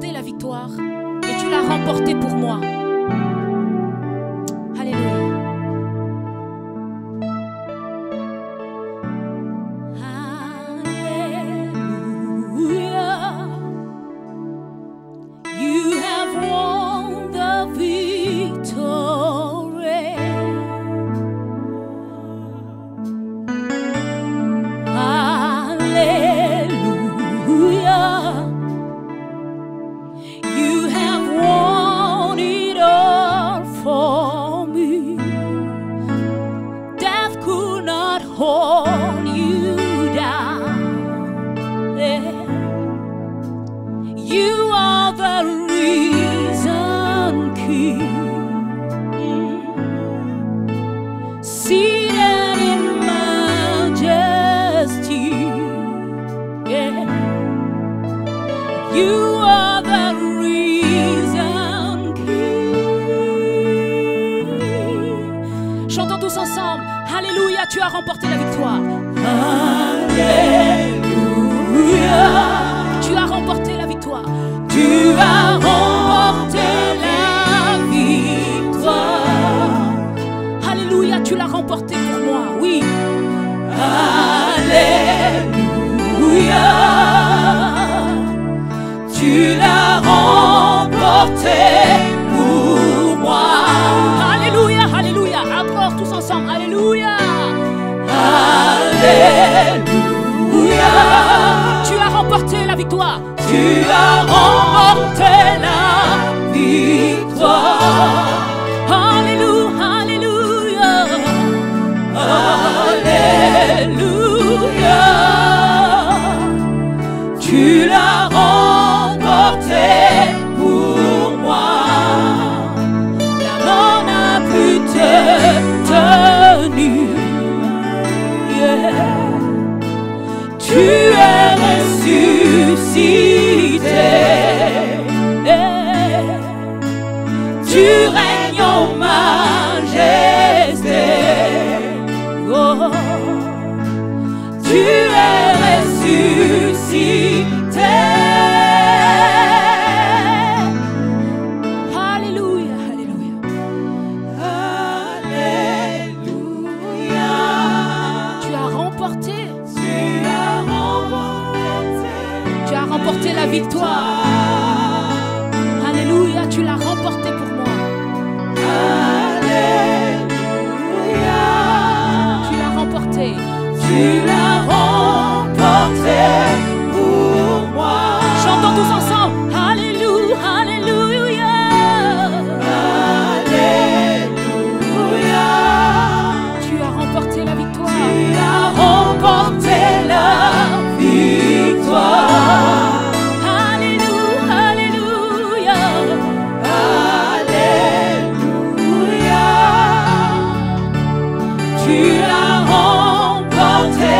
la victoire et tu l'as remportée pour moi. Alléluia. Alléluia. You have won the victory. Hallelujah. You have won it all for me. Death could not hold you down. You are the risen King, seated in majesty. You are the risen King. Chantons tous ensemble. Alléluia, tu as remporté la victoire. Alléluia. Tu as remporté la victoire. Tu as remporté la victoire. Alléluia, tu l'as remporté pour moi. Oui. Alléluia. Tu l'as remporté pour moi. Alléluia, alléluia. Encore tous ensemble. Alléluia. Alléluia. Tu as remporté la victoire. Tu as remporté la victoire. Alléluia, alléluia. Alléluia. Tu l'as remporté pour moi. La mort n'a pu te tenir. Yeah. Tu es ressuscité. Yeah. Tu règnes en majesté. Oh. Tu es ressuscité. Alléluia, alléluia. Alléluia. Tu as remporté. Tu as remporté la victoire. Alléluia, tu l'as remporté pour moi. Alléluia. Tu l'as remporté. Tu l'as remporté pour moi. Chantons tous ensemble. Alléluia, alléluia. Alléluia. Tu as remporté la victoire. Tu as remporté la victoire. Alléluia, alléluia. Alléluia. Tu l'as remporté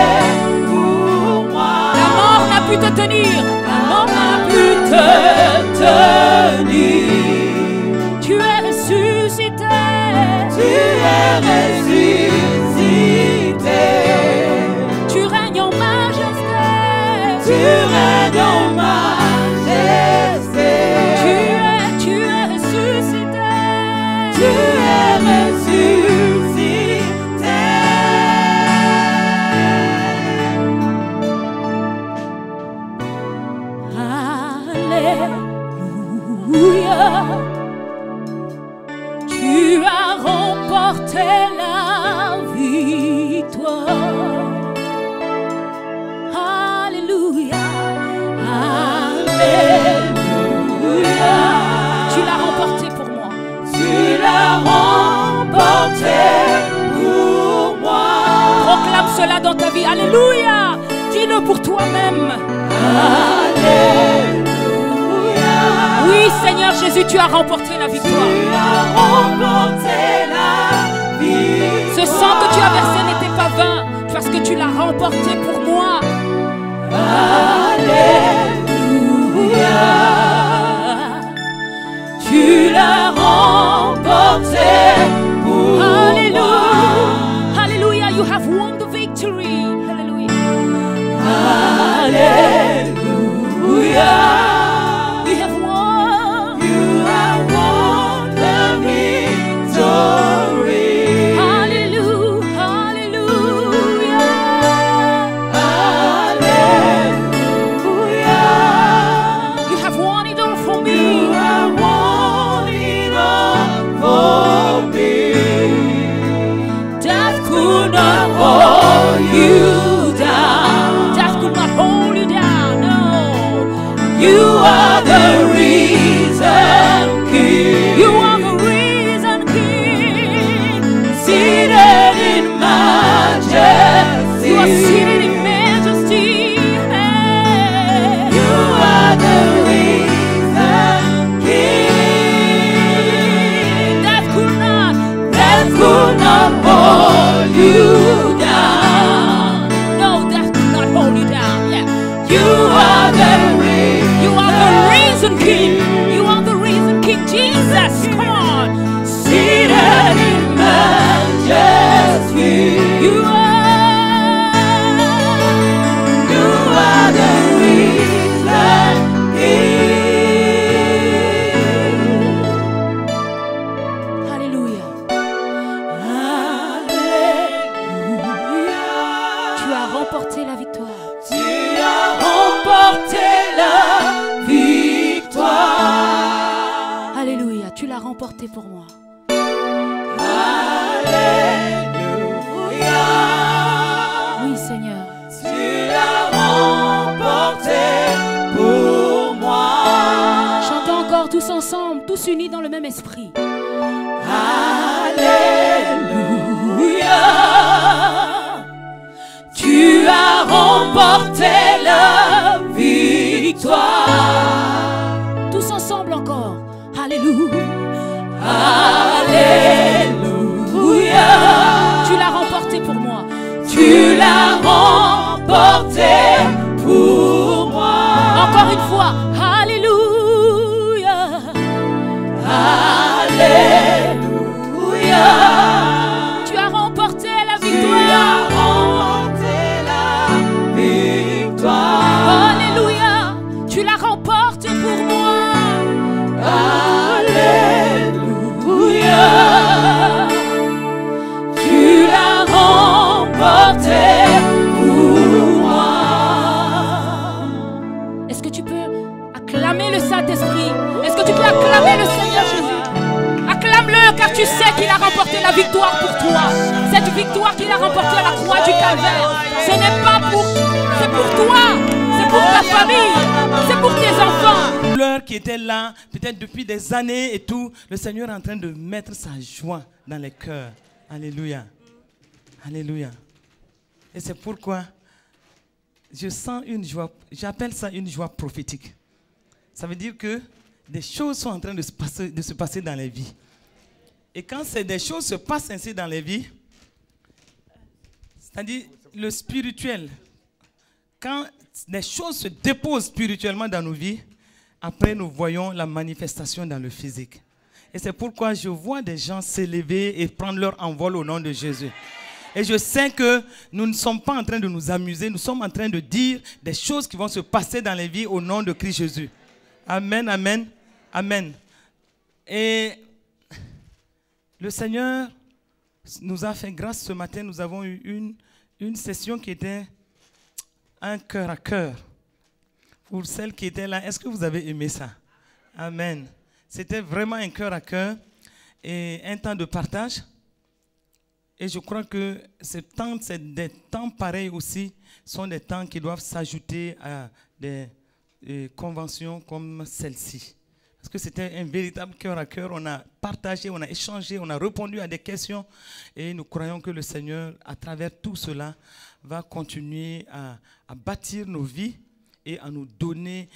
pour moi. La mort n'a pu te tenir. La mort n'a pu te tenir. Tu es ressuscité. Tu es ressuscité. Tu règnes en majesté. Tu règnes en majesté. Tu es ressuscité. Tu es ressuscité. Alléluia. Tu as remporté la victoire. Alléluia. Alléluia. Tu l'as remporté pour moi. Tu l'as remporté pour moi. Proclame cela dans ta vie. Alléluia. Dis-le pour toi-même. Alléluia. Oui, Seigneur Jésus, tu as remporté la victoire. Tu as remporté la victoire. Ce sang que tu as versé n'était pas vain, parce que tu l'as remporté pour moi. Alléluia. Tu l'as remporté pour moi. Alléluia. You have won the victory. Alléluia. Alléluia. We have won. remporté pour moi. Alléluia. Oui, Seigneur. Tu l'as remporté pour moi. Chantons encore tous ensemble, tous unis dans le même esprit. Alléluia. Tu as remporté la victoire. Tous ensemble encore. Alléluia. Alléluia. Tu l'as remporté pour moi. Tu l'as remporté pour moi. Encore une fois. Alléluia. Alléluia. Tu as remporté la Tu victoire. as remporté la victoire. Alléluia. Tu l'as remporté pour moi. Alléluia. Tu l'as remporté pour moi. Est-ce que tu peux acclamer le Saint-Esprit? Est-ce que tu peux acclamer le Seigneur Jésus? Acclame-le car tu sais qu'il a remporté la victoire pour toi. Cette victoire qu'il a remportée à la croix du Calvaire, ce n'est pas pour... C'est pour toi, c'est pour ta famille, c'est pour tes enfants. Douleur qui était là, peut-être depuis des années et tout, le Seigneur est en train de mettre sa joie dans les cœurs. Alléluia. Alléluia. Et c'est pourquoi je sens une joie, j'appelle ça une joie prophétique. Ça veut dire que des choses sont en train de se passer dans les vies. Et quand des choses se passent ainsi dans les vies, c'est-à-dire le spirituel, quand des choses se déposent spirituellement dans nos vies, après nous voyons la manifestation dans le physique. Et c'est pourquoi je vois des gens s'élever et prendre leur envol au nom de Jésus. Et je sais que nous ne sommes pas en train de nous amuser, nous sommes en train de dire des choses qui vont se passer dans les vies au nom de Christ Jésus. Amen, amen, amen. Et le Seigneur nous a fait grâce ce matin. Nous avons eu une session qui était un cœur à cœur. Pour celles qui étaient là, est-ce que vous avez aimé ça? Amen. C'était vraiment un cœur à cœur et un temps de partage. Et je crois que des temps pareils aussi sont des temps qui doivent s'ajouter à des conventions comme celle-ci. Parce que c'était un véritable cœur à cœur. On a partagé, on a échangé, on a répondu à des questions. Et nous croyons que le Seigneur, à travers tout cela, va continuer à bâtir nos vies et à nous donner,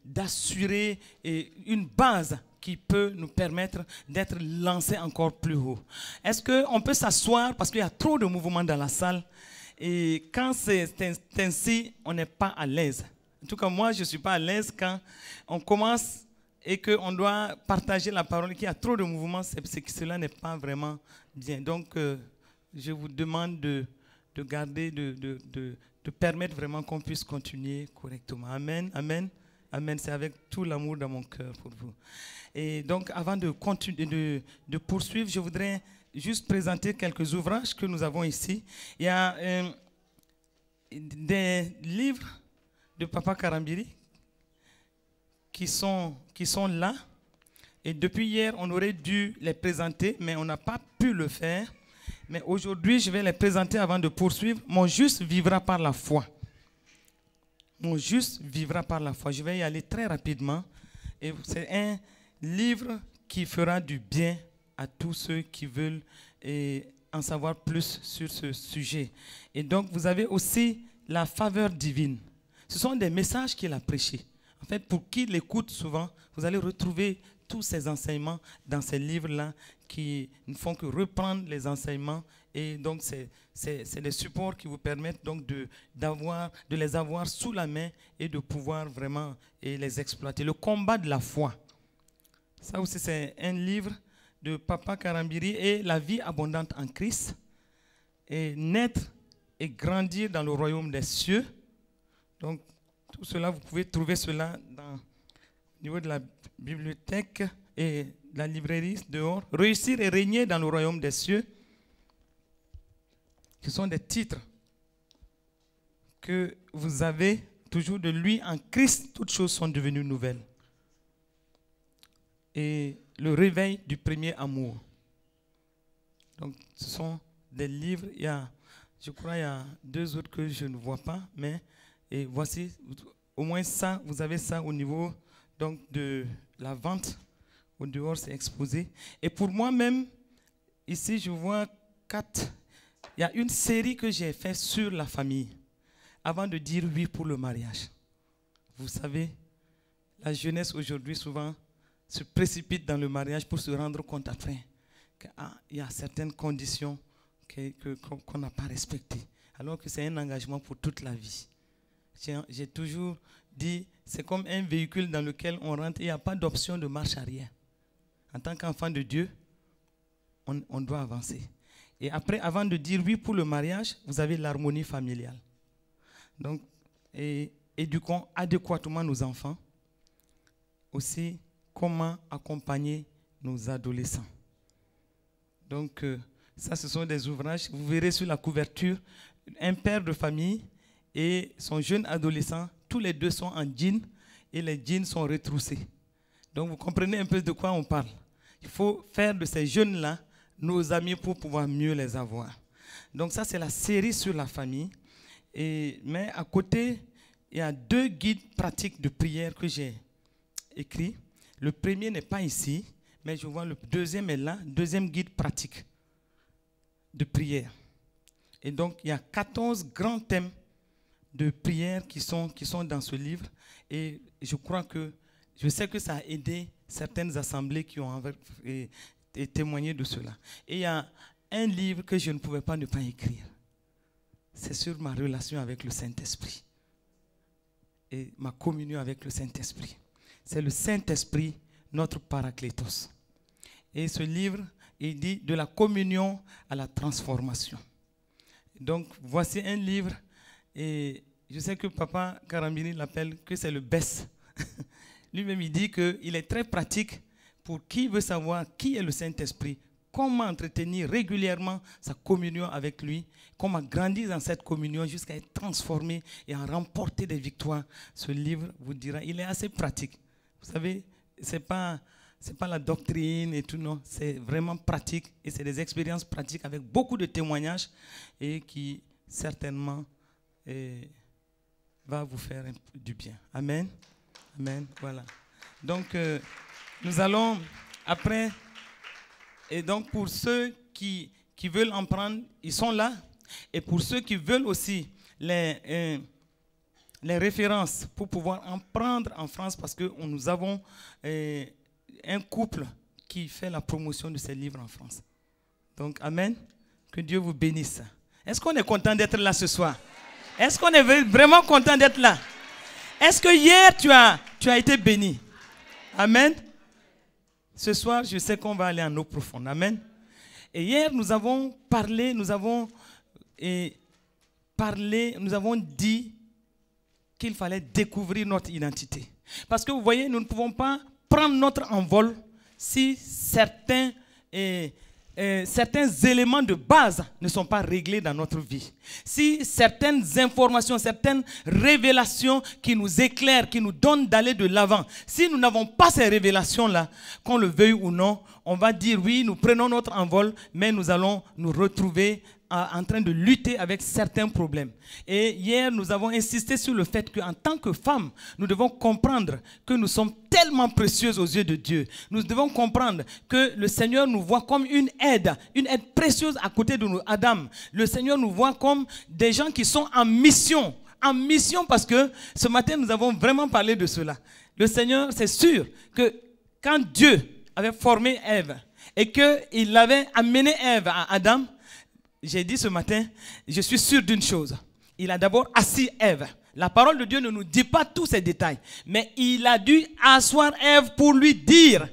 d'assurer une base qui peut nous permettre d'être lancés encore plus haut. Est-ce qu'on peut s'asseoir parce qu'il y a trop de mouvements dans la salle? Et quand c'est ainsi, on n'est pas à l'aise. En tout cas, moi, je ne suis pas à l'aise quand on commence et qu'on doit partager la parole, qu'il y a trop de mouvements, c'est que cela n'est pas vraiment bien. Donc, je vous demande de garder, de permettre vraiment qu'on puisse continuer correctement. Amen, amen, amen. C'est avec tout l'amour dans mon cœur pour vous. Et donc, avant de poursuivre, je voudrais juste présenter quelques ouvrages que nous avons ici. Il y a des livres de Papa Karambiri qui sont là. Et depuis hier, on aurait dû les présenter, mais on n'a pas pu le faire. Mais aujourd'hui, je vais les présenter avant de poursuivre. Mon juste vivra par la foi. Mon juste vivra par la foi. Je vais y aller très rapidement. Et c'est un livre qui fera du bien à tous ceux qui veulent en savoir plus sur ce sujet. Et donc, vous avez aussi la faveur divine. Ce sont des messages qu'il a prêchés. En fait, pour qui l'écoute souvent, vous allez retrouver tous ces enseignements dans ces livres-là qui ne font que reprendre les enseignements. Et donc, c'est des supports qui vous permettent donc de les avoir sous la main et de pouvoir vraiment les exploiter. Le combat de la foi. Ça aussi, c'est un livre de Papa Karambiri et la vie abondante en Christ. Et naître et grandir dans le royaume des cieux. Donc, tout cela, vous pouvez trouver cela au niveau de la bibliothèque et de la librairie dehors. Réussir et régner dans le royaume des cieux. Ce sont des titres que vous avez toujours de lui en Christ. Toutes choses sont devenues nouvelles. Et le réveil du premier amour. Donc, ce sont des livres. Je crois qu'il y a 2 autres que je ne vois pas, mais et voici, au moins ça, vous avez ça au niveau donc, de la vente. Au dehors, c'est exposé. Et pour moi-même, ici, je vois 4. Il y a une série que j'ai faite sur la famille avant de dire oui pour le mariage. Vous savez, la jeunesse aujourd'hui, souvent, se précipite dans le mariage pour se rendre compte après qu'il y a certaines conditions qu'on n'a pas respectées, alors que c'est un engagement pour toute la vie. J'ai toujours dit, c'est comme un véhicule dans lequel on rentre et il n'y a pas d'option de marche arrière. En tant qu'enfant de Dieu, on doit avancer. Et après, avant de dire oui pour le mariage, vous avez l'harmonie familiale. Donc, éduquons adéquatement nos enfants. Aussi, comment accompagner nos adolescents. Donc, ça, ce sont des ouvrages. Vous verrez sur la couverture, un père de famille et son jeune adolescent, tous les deux sont en jean et les jeans sont retroussés. Donc, vous comprenez un peu de quoi on parle. Il faut faire de ces jeunes-là nos amis pour pouvoir mieux les avoir. Donc, ça, c'est la série sur la famille. Mais à côté, il y a 2 guides pratiques de prière que j'ai écrits. Le premier n'est pas ici, mais je vois le deuxième est là, 2e guide pratique de prière. Et donc, il y a 14 grands thèmes de prière qui sont dans ce livre. Et je sais que ça a aidé certaines assemblées qui ont témoigné de cela. Et il y a un livre que je ne pouvais pas ne pas écrire. C'est sur ma relation avec le Saint-Esprit et ma communion avec le Saint-Esprit. C'est le Saint-Esprit, notre Paraclétos. Et ce livre, il dit de la communion à la transformation. Donc, voici un livre, et je sais que Papa Karambini l'appelle que c'est le best. Lui-même, il dit qu'il est très pratique pour qui veut savoir qui est le Saint-Esprit, comment entretenir régulièrement sa communion avec lui, comment grandir dans cette communion jusqu'à être transformé et à remporter des victoires. Ce livre vous dira, il est assez pratique. Vous savez, c'est pas la doctrine et tout, non. C'est vraiment pratique et c'est des expériences pratiques avec beaucoup de témoignages et qui certainement va vous faire du bien. Amen. Amen. Voilà. Donc, nous allons après... Et donc, pour ceux qui veulent en prendre, ils sont là. Et pour ceux qui veulent aussi les références pour pouvoir en prendre en France, parce que nous avons un couple qui fait la promotion de ces livres en France. Donc, amen. Que Dieu vous bénisse. Est-ce qu'on est content d'être là ce soir? Est-ce qu'on est vraiment content d'être là? Est-ce que hier, tu as été béni? Amen. Ce soir, je sais qu'on va aller en eau profonde. Amen. Et hier, nous avons parlé, nous avons dit qu'il fallait découvrir notre identité. Parce que vous voyez, nous ne pouvons pas prendre notre envol si certains éléments de base ne sont pas réglés dans notre vie. Si certaines informations, certaines révélations qui nous éclairent, qui nous donnent d'aller de l'avant, si nous n'avons pas ces révélations-là, qu'on le veuille ou non, on va dire oui, nous prenons notre envol, mais nous allons nous retrouver en train de lutter avec certains problèmes. Et hier, nous avons insisté sur le fait qu'en tant que femmes, nous devons comprendre que nous sommes tellement précieuses aux yeux de Dieu. Nous devons comprendre que le Seigneur nous voit comme une aide précieuse à côté de nous. Adam, le Seigneur nous voit comme des gens qui sont en mission. En mission parce que ce matin, nous avons vraiment parlé de cela. Le Seigneur, c'est sûr que quand Dieu avait formé Ève et qu'il avait amené Ève à Adam, j'ai dit ce matin, je suis sûr d'une chose. Il a d'abord assis Ève. La parole de Dieu ne nous dit pas tous ces détails. Mais il a dû asseoir Ève pour lui dire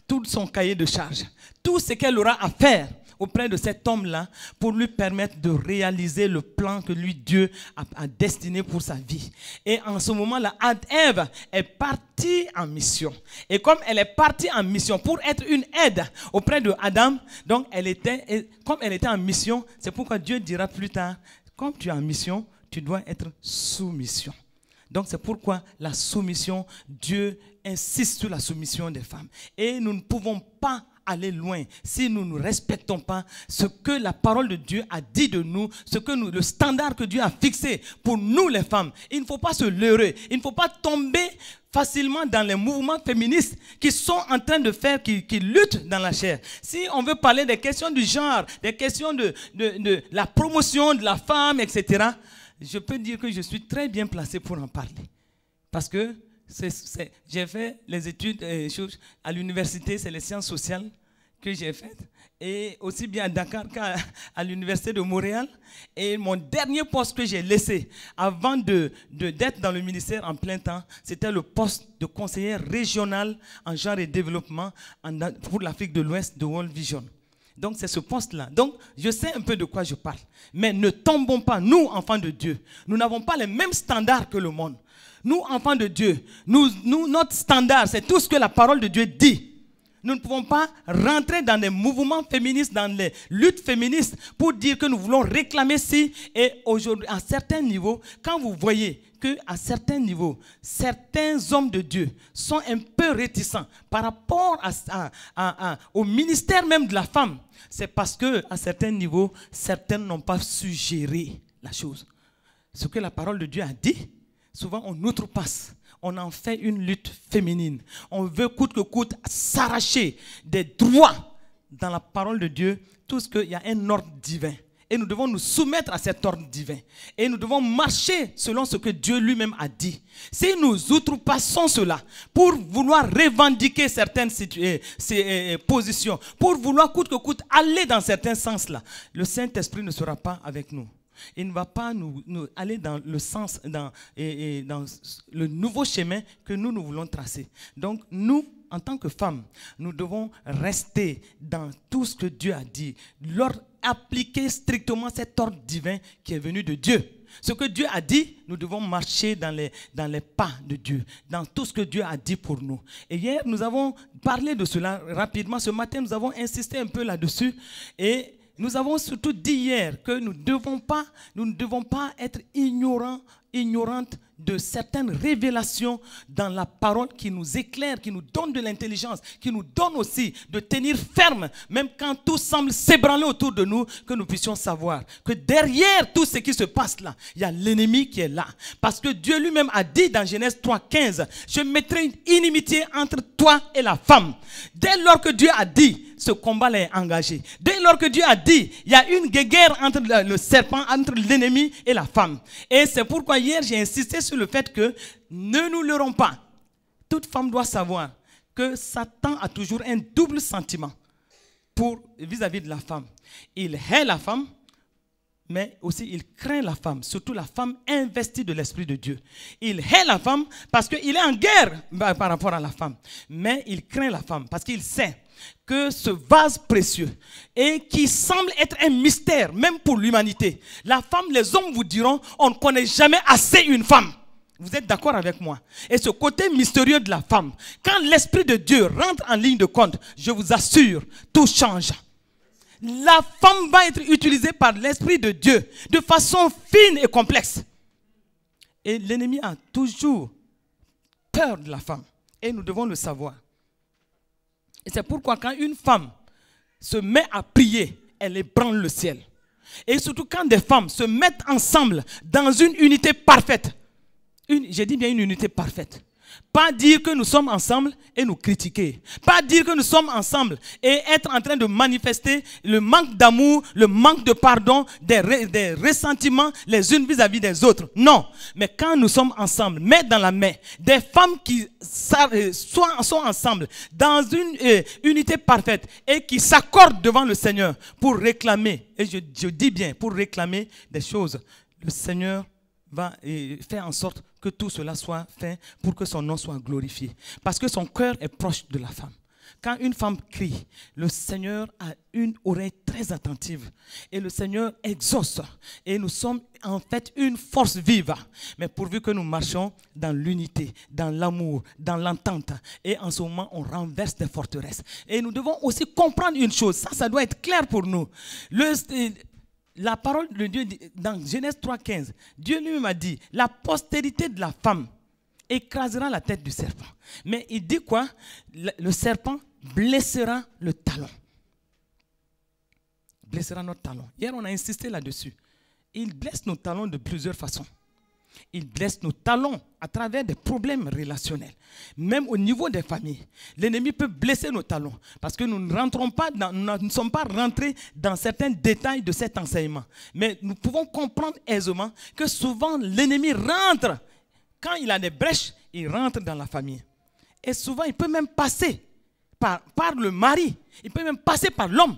tout son cahier de charge. Tout ce qu'elle aura à faire auprès de cet homme-là pour lui permettre de réaliser le plan que lui, Dieu, a destiné pour sa vie. Et en ce moment-là, Ève est partie en mission. Et comme elle est partie en mission pour être une aide auprès de Adam, donc comme elle était en mission, c'est pourquoi Dieu dira plus tard, comme tu es en mission, tu dois être sous mission. Donc c'est pourquoi la soumission, Dieu insiste sur la soumission des femmes. Et nous ne pouvons pas aller loin si nous ne respectons pas ce que la parole de Dieu a dit de nous, le standard que Dieu a fixé pour nous les femmes. Il ne faut pas se leurrer, il ne faut pas tomber facilement dans les mouvements féministes qui sont en train de faire, qui luttent dans la chair. Si on veut parler des questions du genre, des questions de la promotion de la femme, etc., je peux dire que je suis très bien placé pour en parler. Parce que j'ai fait les études à l'université, c'est les sciences sociales que j'ai faites, et aussi bien à Dakar qu'à l'université de Montréal. Et mon dernier poste que j'ai laissé avant d'être dans le ministère en plein temps, c'était le poste de conseiller régional en genre et développement pour l'Afrique de l'Ouest de World Vision. Donc c'est ce poste-là. Donc je sais un peu de quoi je parle. Mais ne tombons pas, nous enfants de Dieu, nous n'avons pas les mêmes standards que le monde. Nous, enfants de Dieu, notre standard, c'est tout ce que la parole de Dieu dit. Nous ne pouvons pas rentrer dans des mouvements féministes, dans les luttes féministes, pour dire que nous voulons réclamer ci. Et aujourd'hui, à certains niveaux, quand vous voyez qu'à certains niveaux, certains hommes de Dieu sont un peu réticents par rapport au ministère même de la femme, c'est parce qu'à certains niveaux, certains n'ont pas su gérer la chose. Ce que la parole de Dieu a dit, souvent on outrepasse, on en fait une lutte féminine. On veut coûte que coûte s'arracher des droits dans la parole de Dieu, tout ce qu'il y a un ordre divin. Et nous devons nous soumettre à cet ordre divin. Et nous devons marcher selon ce que Dieu lui-même a dit. Si nous outrepassons cela pour vouloir revendiquer certaines positions, pour vouloir coûte que coûte aller dans certains sens-là, le Saint-Esprit ne sera pas avec nous. Il ne va pas nous aller dans le sens, dans le nouveau chemin que nous voulons tracer. Donc nous, en tant que femmes, nous devons rester dans tout ce que Dieu a dit, leur appliquer strictement cet ordre divin qui est venu de Dieu. Ce que Dieu a dit, nous devons marcher dans les pas de Dieu, dans tout ce que Dieu a dit pour nous. Et hier, nous avons parlé de cela rapidement. Ce matin, nous avons insisté un peu là-dessus. Et nous avons surtout dit hier que nous ne devons pas être ignorantes de certaines révélations dans la parole qui nous éclaire, qui nous donne de l'intelligence, qui nous donne aussi de tenir ferme, même quand tout semble s'ébranler autour de nous, que nous puissions savoir que derrière tout ce qui se passe là, il y a l'ennemi qui est là. Parce que Dieu lui-même a dit dans Genèse 3,15, je mettrai une inimitié entre toi et la femme. Dès lors que Dieu a dit, ce combat-là est engagé. Dès lors que Dieu a dit, il y a une guerre entre le serpent, entre l'ennemi et la femme. Et c'est pourquoi hier j'ai insisté sur le fait que ne nous leurrons pas. Toute femme doit savoir que Satan a toujours un double sentiment vis-à-vis de la femme. Il hait la femme, mais aussi il craint la femme, surtout la femme investie de l'Esprit de Dieu. Il hait la femme parce qu'il est en guerre par rapport à la femme. Mais il craint la femme parce qu'il sait que ce vase précieux et qui semble être un mystère, même pour l'humanité. La femme, les hommes vous diront, on ne connaît jamais assez une femme. Vous êtes d'accord avec moi? Et ce côté mystérieux de la femme, quand l'Esprit de Dieu rentre en ligne de compte, je vous assure, tout change. La femme va être utilisée par l'Esprit de Dieu de façon fine et complexe. Et l'ennemi a toujours peur de la femme. Et nous devons le savoir. Et c'est pourquoi quand une femme se met à prier, elle ébranle le ciel. Et surtout quand des femmes se mettent ensemble dans une unité parfaite. J'ai dit bien une unité parfaite. Pas dire que nous sommes ensemble et nous critiquer. Pas dire que nous sommes ensemble et être en train de manifester le manque d'amour, le manque de pardon, des ressentiments les unes vis-à-vis des autres. Non. Mais quand nous sommes ensemble, main dans la main, des femmes qui sont ensemble dans une unité parfaite et qui s'accordent devant le Seigneur pour réclamer, et je dis bien pour réclamer des choses, le Seigneur va faire en sorte que tout cela soit fait pour que son nom soit glorifié. Parce que son cœur est proche de la femme. Quand une femme crie, le Seigneur a une oreille très attentive. Et le Seigneur exauce. Et nous sommes en fait une force vive. Mais pourvu que nous marchons dans l'unité, dans l'amour, dans l'entente. Et en ce moment, on renverse des forteresses. Et nous devons aussi comprendre une chose. Ça doit être clair pour nous. La parole de Dieu, dans Genèse 3,15, Dieu lui-même a dit, la postérité de la femme écrasera la tête du serpent. Mais il dit quoi? Le serpent blessera le talon. Blessera notre talon. Hier, on a insisté là-dessus. Il blesse nos talons de plusieurs façons. Il blesse nos talons à travers des problèmes relationnels. Même au niveau des familles, l'ennemi peut blesser nos talons parce que nous ne sommes pas rentrés dans certains détails de cet enseignement. Mais nous pouvons comprendre aisément que souvent l'ennemi rentre, quand il a des brèches, il rentre dans la famille. Et souvent, il peut même passer par le mari, il peut même passer par l'homme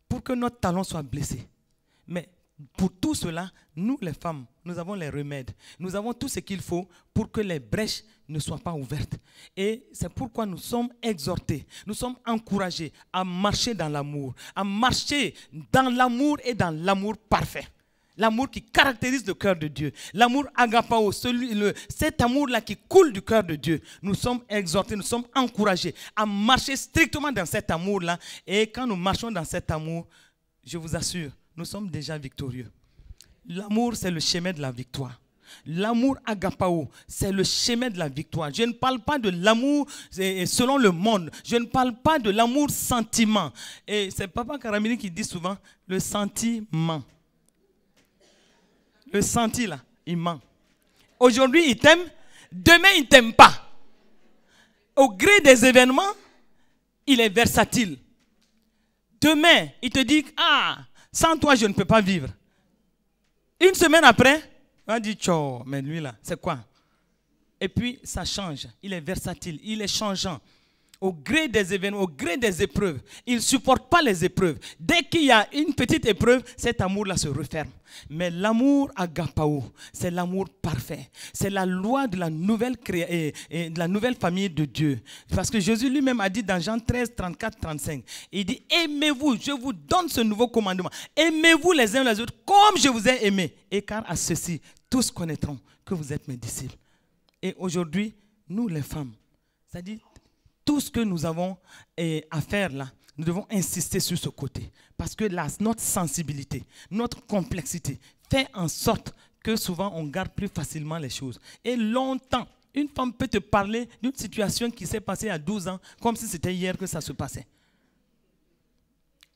pour que notre talon soit blessé. Mais pour tout cela, nous les femmes, nous avons les remèdes. Nous avons tout ce qu'il faut pour que les brèches ne soient pas ouvertes. Et c'est pourquoi nous sommes exhortés, nous sommes encouragés à marcher dans l'amour, à marcher dans l'amour et dans l'amour parfait. L'amour qui caractérise le cœur de Dieu. L'amour agapao, cet amour-là qui coule du cœur de Dieu. Nous sommes exhortés, nous sommes encouragés à marcher strictement dans cet amour-là. Et quand nous marchons dans cet amour, je vous assure, nous sommes déjà victorieux. L'amour, c'est le chemin de la victoire. L'amour agapao, c'est le chemin de la victoire. Je ne parle pas de l'amour selon le monde. Je ne parle pas de l'amour sentiment. Et c'est Papa Karamini qui dit souvent le sentiment. Le senti là, il ment. Aujourd'hui, il t'aime. Demain, il ne t'aime pas. Au gré des événements, il est versatile. Demain, il te dit, ah, sans toi, je ne peux pas vivre. Une semaine après, on va dire, tchao, mais lui là, c'est quoi? Et puis, ça change. Il est versatile, il est changeant. Au gré des événements, au gré des épreuves, il ne supporte pas les épreuves. Dès qu'il y a une petite épreuve, cet amour-là se referme. Mais l'amour agapao, c'est l'amour parfait. C'est la loi de la nouvelle de la nouvelle famille de Dieu. Parce que Jésus lui-même a dit dans Jean 13, 34, 35, il dit, aimez-vous, je vous donne ce nouveau commandement. Aimez-vous les uns les autres comme je vous ai aimé. Et car à ceci, tous connaîtront que vous êtes mes disciples. Et aujourd'hui, nous les femmes, c'est-à-dire tout ce que nous avons à faire là, nous devons insister sur ce côté. Parce que là, notre sensibilité, notre complexité fait en sorte que souvent on garde plus facilement les choses. Et longtemps, une femme peut te parler d'une situation qui s'est passée à 12 ans comme si c'était hier que ça se passait.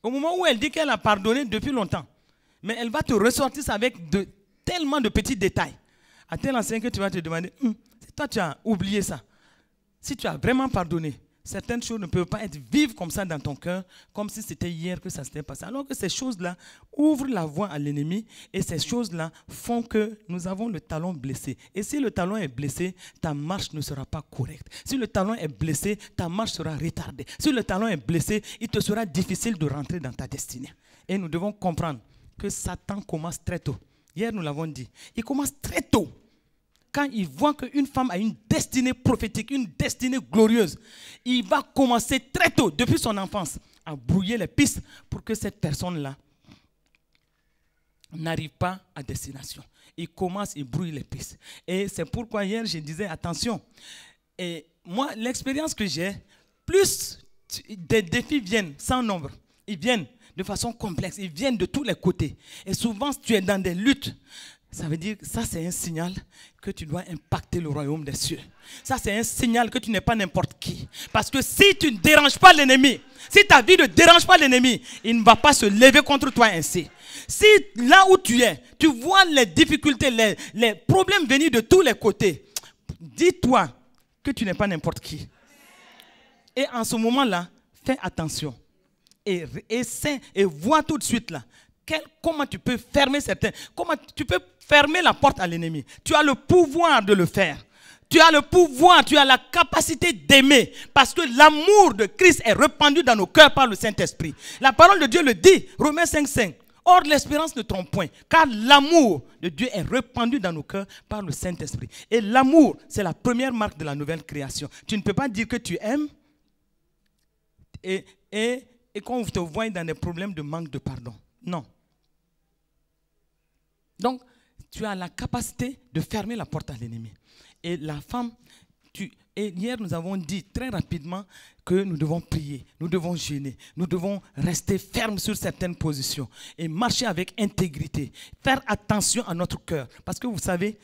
Au moment où elle dit qu'elle a pardonné depuis longtemps, mais elle va te ressortir ça avec tellement de petits détails. À tel enseignant que tu vas te demander, si toi tu as oublié ça, si tu as vraiment pardonné, certaines choses ne peuvent pas être vives comme ça dans ton cœur, comme si c'était hier que ça s'était passé. Alors que ces choses-là ouvrent la voie à l'ennemi et ces choses-là font que nous avons le talon blessé. Et si le talon est blessé, ta marche ne sera pas correcte. Si le talon est blessé, ta marche sera retardée. Si le talon est blessé, il te sera difficile de rentrer dans ta destinée. Et nous devons comprendre que Satan commence très tôt. Hier, nous l'avons dit. Il commence très tôt. Quand il voit qu'une femme a une destinée prophétique, une destinée glorieuse, il va commencer très tôt, depuis son enfance, à brouiller les pistes pour que cette personne-là n'arrive pas à destination. Il commence, il brouille les pistes. Et c'est pourquoi hier, je disais, attention. Et moi, l'expérience que j'ai, plus des défis viennent sans nombre. Ils viennent de façon complexe, ils viennent de tous les côtés. Et souvent, si tu es dans des luttes, ça veut dire que ça, c'est un signal que tu dois impacter le royaume des cieux. Ça, c'est un signal que tu n'es pas n'importe qui. Parce que si tu ne déranges pas l'ennemi, si ta vie ne dérange pas l'ennemi, il ne va pas se lever contre toi ainsi. Si là où tu es, tu vois les difficultés, les problèmes venir de tous les côtés, dis-toi que tu n'es pas n'importe qui. Et en ce moment-là, fais attention. Et vois tout de suite là. Comment tu peux fermer comment tu peux fermer la porte à l'ennemi. Tu as le pouvoir de le faire. Tu as le pouvoir, tu as la capacité d'aimer. Parce que l'amour de Christ est répandu dans nos cœurs par le Saint-Esprit. La parole de Dieu le dit, Romains 5,5. Or, l'espérance ne trompe point, car l'amour de Dieu est répandu dans nos cœurs par le Saint-Esprit. Et l'amour, c'est la première marque de la nouvelle création. Tu ne peux pas dire que tu aimes et qu'on te voit dans des problèmes de manque de pardon. Non. Donc, tu as la capacité de fermer la porte à l'ennemi. Et la femme, et hier nous avons dit très rapidement que nous devons prier, nous devons jeûner, nous devons rester fermes sur certaines positions et marcher avec intégrité, faire attention à notre cœur. Parce que vous savez,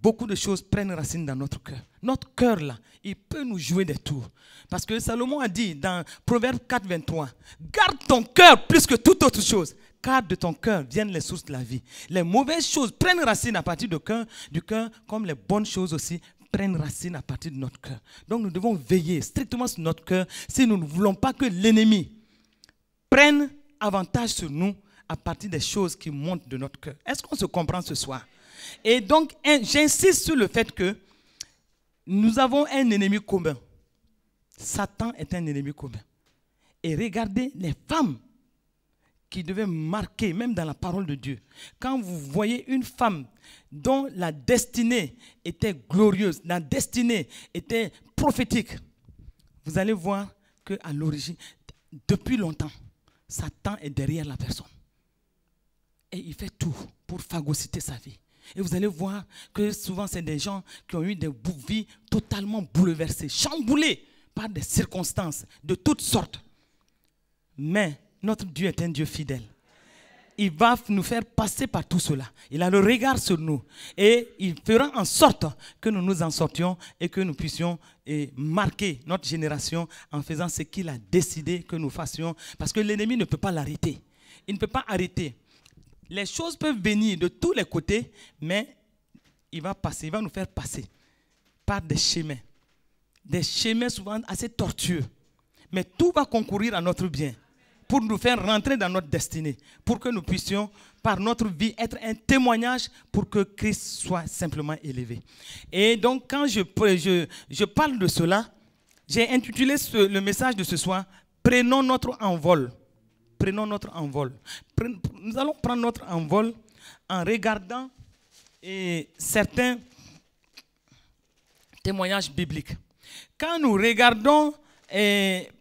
beaucoup de choses prennent racine dans notre cœur. Notre cœur, là, il peut nous jouer des tours. Parce que Salomon a dit dans Proverbe 4, 23, « Garde ton cœur plus que toute autre chose, car de ton cœur viennent les sources de la vie. » Les mauvaises choses prennent racine à partir du cœur, comme les bonnes choses aussi prennent racine à partir de notre cœur. Donc nous devons veiller strictement sur notre cœur si nous ne voulons pas que l'ennemi prenne avantage sur nous à partir des choses qui montent de notre cœur. Est-ce qu'on se comprend ce soir? Et donc, j'insiste sur le fait que nous avons un ennemi commun. Satan est un ennemi commun. Et regardez les femmes qui devaient marquer, même dans la parole de Dieu. Quand vous voyez une femme dont la destinée était glorieuse, la destinée était prophétique, vous allez voir qu'à l'origine, depuis longtemps, Satan est derrière la personne. Et il fait tout pour phagocyter sa vie. Et vous allez voir que souvent, c'est des gens qui ont eu des vies totalement bouleversées, chamboulées par des circonstances de toutes sortes. Mais notre Dieu est un Dieu fidèle. Il va nous faire passer par tout cela. Il a le regard sur nous. Et il fera en sorte que nous nous en sortions et que nous puissions marquer notre génération en faisant ce qu'il a décidé que nous fassions. Parce que l'ennemi ne peut pas l'arrêter. Il ne peut pas arrêter. Les choses peuvent venir de tous les côtés, mais il va nous faire passer par des chemins souvent assez tortueux. Mais tout va concourir à notre bien pour nous faire rentrer dans notre destinée, pour que nous puissions, par notre vie, être un témoignage pour que Christ soit simplement élevé. Et donc, quand je parle de cela, j'ai intitulé le message de ce soir, « Prenons notre envol ». Prenons notre envol. Nous allons prendre notre envol en regardant certains témoignages bibliques. Quand nous regardons, je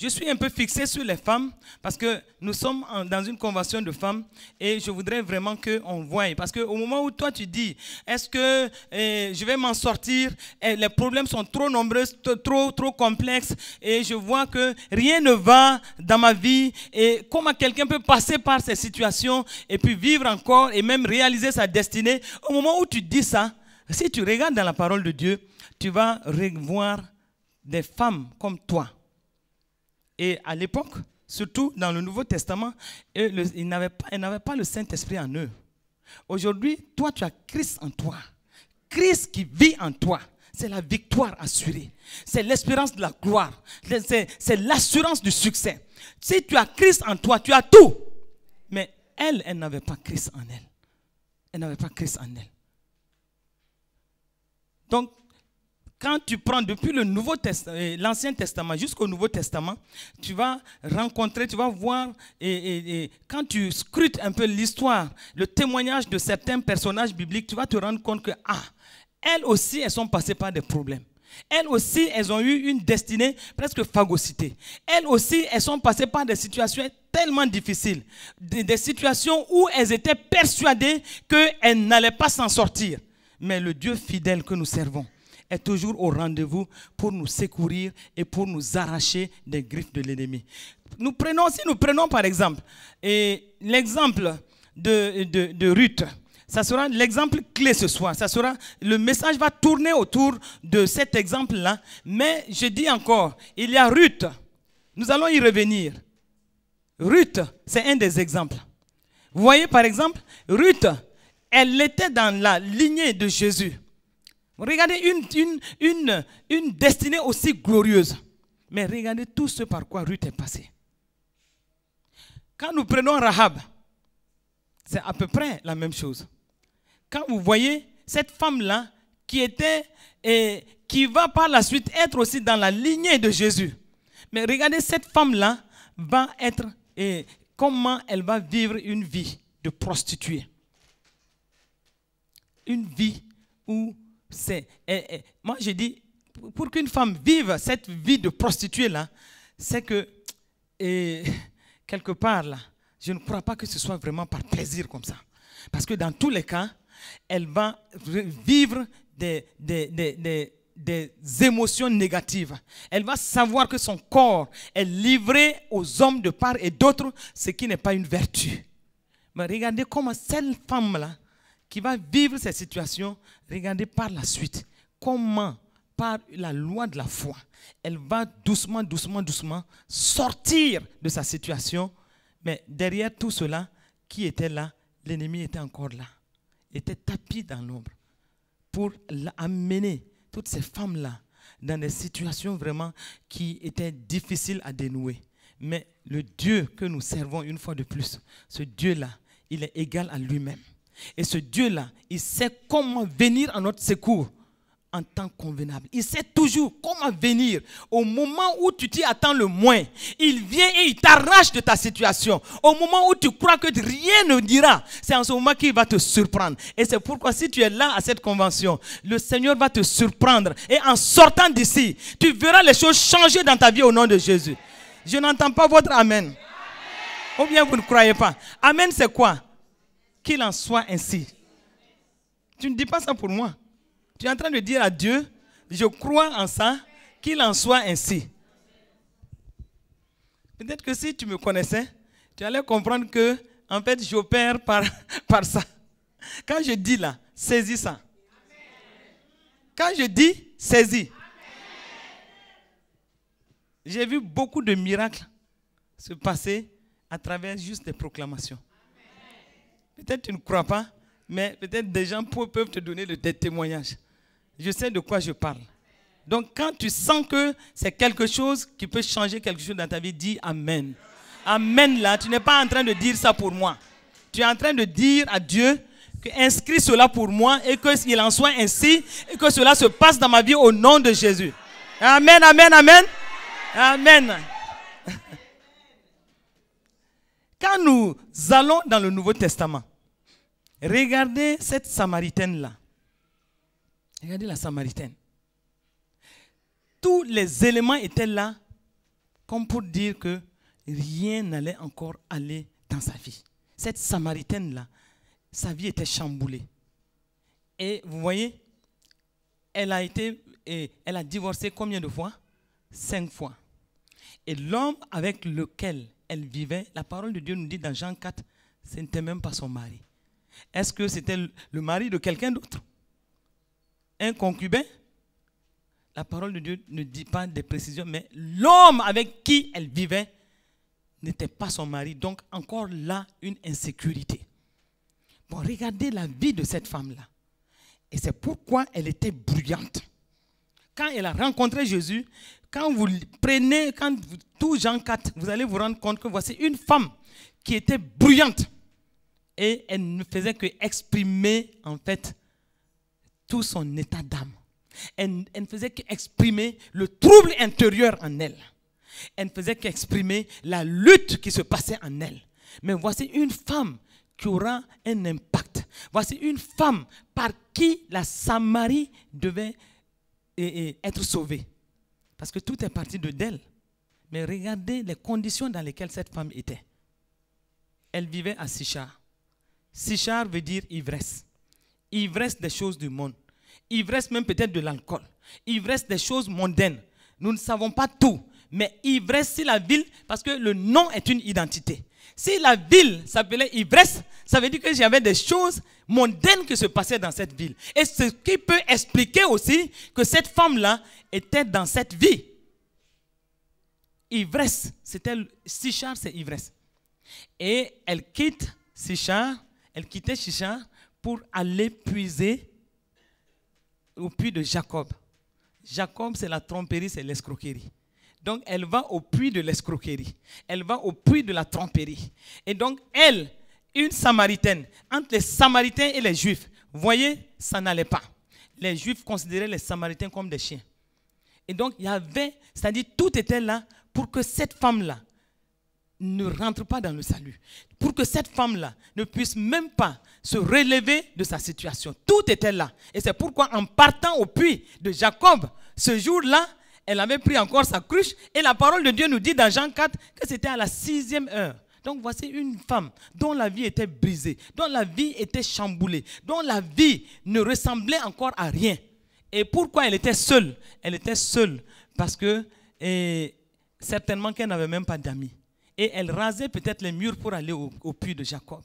suis un peu fixé sur les femmes parce que nous sommes dans une convention de femmes et je voudrais vraiment qu'on voie. Parce qu'au moment où toi tu dis, est-ce que je vais m'en sortir, les problèmes sont trop nombreux, trop complexes et je vois que rien ne va dans ma vie et comment quelqu'un peut passer par ces situations et puis vivre encore et même réaliser sa destinée. Au moment où tu dis ça, si tu regardes dans la parole de Dieu, tu vas revoir des femmes comme toi. Et à l'époque, surtout dans le Nouveau Testament, ils n'avaient pas le Saint-Esprit en eux. Aujourd'hui, toi, tu as Christ en toi. Christ qui vit en toi. C'est la victoire assurée. C'est l'espérance de la gloire. C'est l'assurance du succès. Si tu as Christ en toi, tu as tout. Mais elle n'avait pas Christ en elle. Elle n'avait pas Christ en elle. Donc, quand tu prends depuis l'Ancien Testament jusqu'au Nouveau Testament, tu vas rencontrer, tu vas voir, et quand tu scrutes un peu l'histoire, le témoignage de certains personnages bibliques, tu vas te rendre compte que, elles aussi, elles sont passées par des problèmes. Elles aussi, elles ont eu une destinée presque phagocytée. Elles aussi, elles sont passées par des situations tellement difficiles, des situations où elles étaient persuadées qu'elles n'allaient pas s'en sortir. Mais le Dieu fidèle que nous servons est toujours au rendez-vous pour nous secourir et pour nous arracher des griffes de l'ennemi. Si nous prenons par exemple l'exemple de Ruth, ça sera l'exemple clé ce soir. Le message va tourner autour de cet exemple-là. Mais je dis encore, il y a Ruth. Nous allons y revenir. Ruth, c'est un des exemples. Vous voyez par exemple, Ruth, elle était dans la lignée de Jésus. Regardez une destinée aussi glorieuse. Mais regardez tout ce par quoi Ruth est passée. Quand nous prenons Rahab, c'est à peu près la même chose. Quand vous voyez cette femme-là qui va par la suite être aussi dans la lignée de Jésus. Mais regardez, cette femme-là va être, comment elle va vivre une vie de prostituée. Une vie où moi je dis, pour qu'une femme vive cette vie de prostituée-là, c'est que, quelque part là, je ne crois pas que ce soit vraiment par plaisir comme ça. Parce que dans tous les cas, elle va vivre des émotions négatives. Elle va savoir que son corps est livré aux hommes de part et d'autre, ce qui n'est pas une vertu. Mais regardez comment cette femme-là, qui va vivre cette situation, regardez par la suite, comment, par la loi de la foi, elle va doucement, doucement, doucement sortir de sa situation. Mais derrière tout cela, qui était là? L'ennemi était encore là. Il était tapis dans l'ombre pour amener toutes ces femmes-là dans des situations vraiment qui étaient difficiles à dénouer. Mais le Dieu que nous servons une fois de plus, ce Dieu-là, il est égal à lui-même. Et ce Dieu-là, il sait comment venir à notre secours en temps convenable. Il sait toujours comment venir au moment où tu t'y attends le moins. Il vient et il t'arrache de ta situation. Au moment où tu crois que rien ne dira, c'est en ce moment qu'il va te surprendre. Et c'est pourquoi si tu es là à cette convention, le Seigneur va te surprendre. Et en sortant d'ici, tu verras les choses changer dans ta vie au nom de Jésus. Je n'entends pas votre amen. Ou bien vous ne croyez pas. Amen, c'est quoi? Qu'il en soit ainsi. Tu ne dis pas ça pour moi. Tu es en train de dire à Dieu, je crois en ça, qu'il en soit ainsi. Peut-être que si tu me connaissais, tu allais comprendre que, en fait, j'opère par ça. Quand je dis là, saisis ça. Quand je dis, saisis. J'ai vu beaucoup de miracles se passer à travers juste des proclamations. Peut-être tu ne crois pas, mais peut-être des gens peuvent te donner des témoignages. Je sais de quoi je parle. Donc quand tu sens que c'est quelque chose qui peut changer quelque chose dans ta vie, dis Amen. Amen là, tu n'es pas en train de dire ça pour moi. Tu es en train de dire à Dieu que inscris cela pour moi et qu'il en soit ainsi et que cela se passe dans ma vie au nom de Jésus. Amen, amen, amen. Amen. Quand nous allons dans le Nouveau Testament, regardez cette Samaritaine-là. Regardez la Samaritaine. Tous les éléments étaient là comme pour dire que rien n'allait encore aller dans sa vie. Cette Samaritaine-là, sa vie était chamboulée. Et vous voyez, elle a divorcé combien de fois? 5 fois. Et l'homme avec lequel elle vivait, la parole de Dieu nous dit dans Jean 4, ce n'était même pas son mari. Est-ce que c'était le mari de quelqu'un d'autre? Un concubin? La parole de Dieu ne dit pas des précisions, mais l'homme avec qui elle vivait n'était pas son mari. Donc encore là, une insécurité. Bon, regardez la vie de cette femme-là. Et c'est pourquoi elle était bruyante. Quand elle a rencontré Jésus, quand vous prenez, tout Jean 4, vous allez vous rendre compte que voici une femme qui était bruyante. Et elle ne faisait que exprimer en fait tout son état d'âme. Elle ne faisait qu'exprimer le trouble intérieur en elle. Elle ne faisait qu'exprimer la lutte qui se passait en elle. Mais voici une femme qui aura un impact. Voici une femme par qui la Samarie devait être sauvée. Parce que tout est parti d'elle. Mais regardez les conditions dans lesquelles cette femme était. Elle vivait à Sichar. Sichar veut dire ivresse. Ivresse des choses du monde. Ivresse même peut-être de l'alcool. Ivresse des choses mondaines. Nous ne savons pas tout. Mais ivresse, si la ville, parce que le nom est une identité. Si la ville s'appelait ivresse, ça veut dire que j'avais des choses mondaines qui se passaient dans cette ville. Et ce qui peut expliquer aussi que cette femme-là était dans cette vie. Ivresse, c'était Sichar, c'est ivresse. Et elle quitte Sichar, elle quittait Sichar pour aller puiser au puits de Jacob. Jacob, c'est la tromperie, c'est l'escroquerie. Donc, elle va au puits de l'escroquerie. Elle va au puits de la tromperie. Et donc, elle, une Samaritaine, entre les Samaritains et les Juifs, vous voyez, ça n'allait pas. Les Juifs considéraient les Samaritains comme des chiens. Et donc, il y avait, c'est-à-dire, tout était là pour que cette femme-là ne rentre pas dans le salut. Pour que cette femme-là ne puisse même pas se relever de sa situation. Tout était là. Et c'est pourquoi, en partant au puits de Jacob, ce jour-là, elle avait pris encore sa cruche. Et la parole de Dieu nous dit dans Jean 4 que c'était à la 6e heure. Donc voici une femme dont la vie était brisée, dont la vie était chamboulée, dont la vie ne ressemblait encore à rien. Et pourquoi elle était seule? Elle était seule parce que certainement qu'elle n'avait même pas d'amis. Et elle rasait peut-être les murs pour aller au puits de Jacob.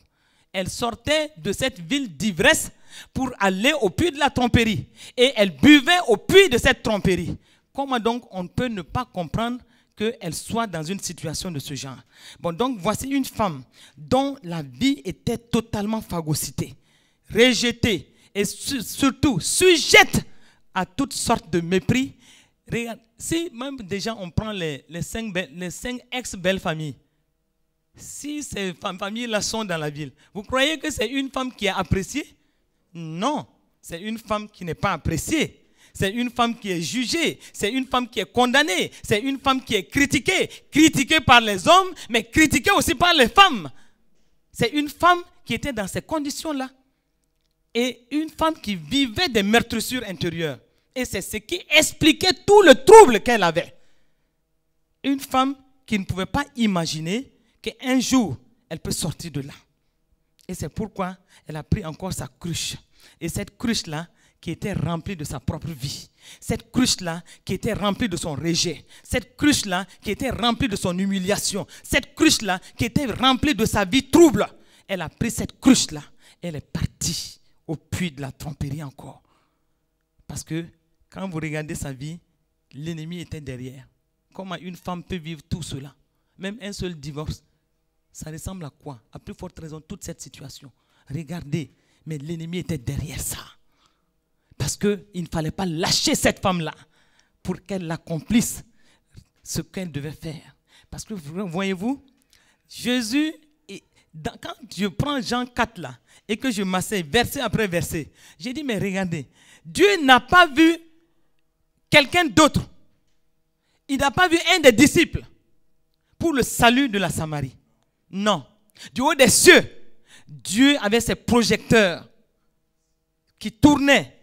Elle sortait de cette ville d'ivresse pour aller au puits de la tromperie. Et elle buvait au puits de cette tromperie. Comment donc on peut ne pas comprendre qu'elle soit dans une situation de ce genre? Bon, donc voici une femme dont la vie était totalement phagocytée, rejetée et surtout sujette à toutes sortes de mépris. Regarde, si même déjà on prend les cinq ex-belles familles, si ces familles-là sont dans la ville, vous croyez que c'est une femme qui est appréciée? Non, c'est une femme qui n'est pas appréciée. C'est une femme qui est jugée, c'est une femme qui est condamnée, c'est une femme qui est critiquée. Critiquée par les hommes, mais critiquée aussi par les femmes. C'est une femme qui était dans ces conditions-là. Et une femme qui vivait des meurtrissures intérieures. Et c'est ce qui expliquait tout le trouble qu'elle avait. Une femme qui ne pouvait pas imaginer qu'un jour, elle peut sortir de là. Et c'est pourquoi elle a pris encore sa cruche. Et cette cruche-là, qui était remplie de sa propre vie. Cette cruche-là qui était remplie de son rejet. Cette cruche-là qui était remplie de son humiliation. Cette cruche-là qui était remplie de sa vie trouble. Elle a pris cette cruche-là. Elle est partie au puits de la tromperie encore. Parce que quand vous regardez sa vie, l'ennemi était derrière. Comment une femme peut vivre tout cela? Même un seul divorce. Ça ressemble à quoi? À plus forte raison, toute cette situation. Regardez, mais l'ennemi était derrière ça. Parce qu'il ne fallait pas lâcher cette femme-là pour qu'elle accomplisse ce qu'elle devait faire. Parce que, voyez-vous, Jésus, quand je prends Jean 4 là, et que je m'asseye verset après verset, j'ai dit, mais regardez, Dieu n'a pas vu quelqu'un d'autre. Il n'a pas vu un des disciples pour le salut de la Samarie. Non. Du haut des cieux, Dieu avait ses projecteurs qui tournaient,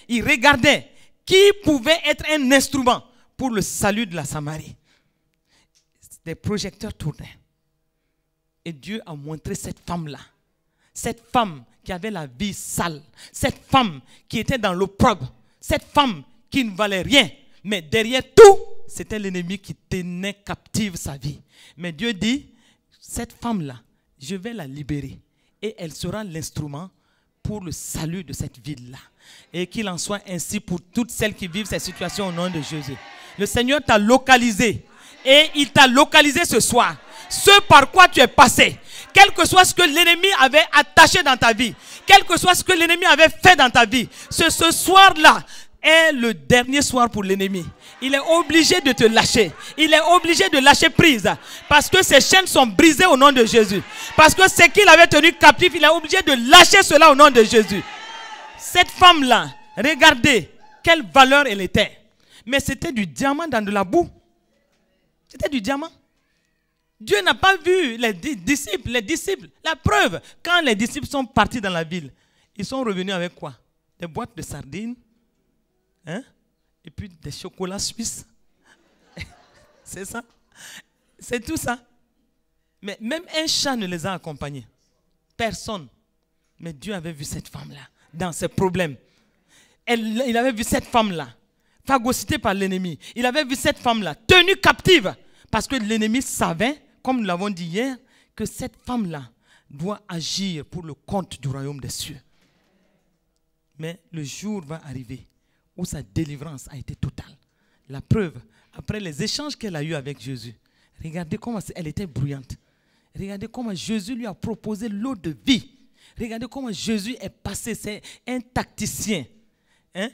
il regardait qui pouvait être un instrument pour le salut de la Samarie. Des projecteurs tournaient. Et Dieu a montré cette femme-là. Cette femme qui avait la vie sale. Cette femme qui était dans l'opprobre. Cette femme qui ne valait rien. Mais derrière tout, c'était l'ennemi qui tenait captive sa vie. Mais Dieu dit, cette femme-là, je vais la libérer. Et elle sera l'instrument pour le salut de cette ville-là. Et qu'il en soit ainsi pour toutes celles qui vivent cette situation au nom de Jésus. Le Seigneur t'a localisé. Et il t'a localisé ce soir. Ce par quoi tu es passé. Quel que soit ce que l'ennemi avait attaché dans ta vie. Quel que soit ce que l'ennemi avait fait dans ta vie. Ce soir-là est le dernier soir pour l'ennemi. Il est obligé de te lâcher. Il est obligé de lâcher prise. Parce que ses chaînes sont brisées au nom de Jésus. Parce que ce qu'il avait tenu captif, il est obligé de lâcher cela au nom de Jésus. Cette femme-là, regardez quelle valeur elle était. Mais c'était du diamant dans de la boue. C'était du diamant. Dieu n'a pas vu les disciples. La preuve, quand les disciples sont partis dans la ville, ils sont revenus avec quoi? Des boîtes de sardines. Hein? Et puis des chocolats suisses. C'est ça. C'est tout ça. Mais même un chat ne les a accompagnés. Personne. Mais Dieu avait vu cette femme-là dans ses problèmes. Il avait vu cette femme-là phagocytée par l'ennemi. Il avait vu cette femme-là tenue captive. Parce que l'ennemi savait, comme nous l'avons dit hier, que cette femme-là doit agir pour le compte du royaume des cieux. Mais le jour va arriver où sa délivrance a été totale. La preuve, après les échanges qu'elle a eus avec Jésus, regardez comment elle était bruyante. Regardez comment Jésus lui a proposé l'eau de vie. Regardez comment Jésus est passé, c'est un tacticien. Hein?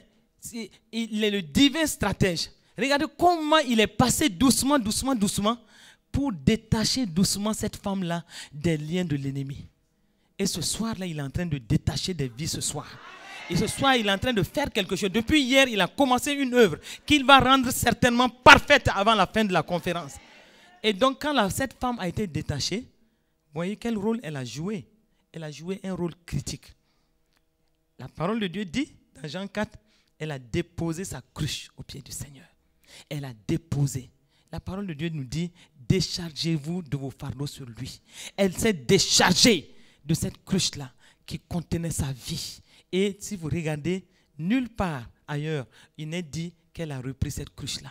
Il est le divin stratège. Regardez comment il est passé doucement pour détacher doucement cette femme-là des liens de l'ennemi. Et ce soir-là, il est en train de détacher des vies ce soir. Et ce soir, il est en train de faire quelque chose. Depuis hier, il a commencé une œuvre qu'il va rendre certainement parfaite avant la fin de la conférence. Et donc, quand cette femme a été détachée, voyez quel rôle elle a joué. Elle a joué un rôle critique. La parole de Dieu dit, dans Jean 4, elle a déposé sa cruche au pied du Seigneur. Elle a déposé. La parole de Dieu nous dit, déchargez-vous de vos fardeaux sur lui. Elle s'est déchargée de cette cruche-là qui contenait sa vie. Et si vous regardez, nulle part ailleurs, il n'est dit qu'elle a repris cette cruche-là.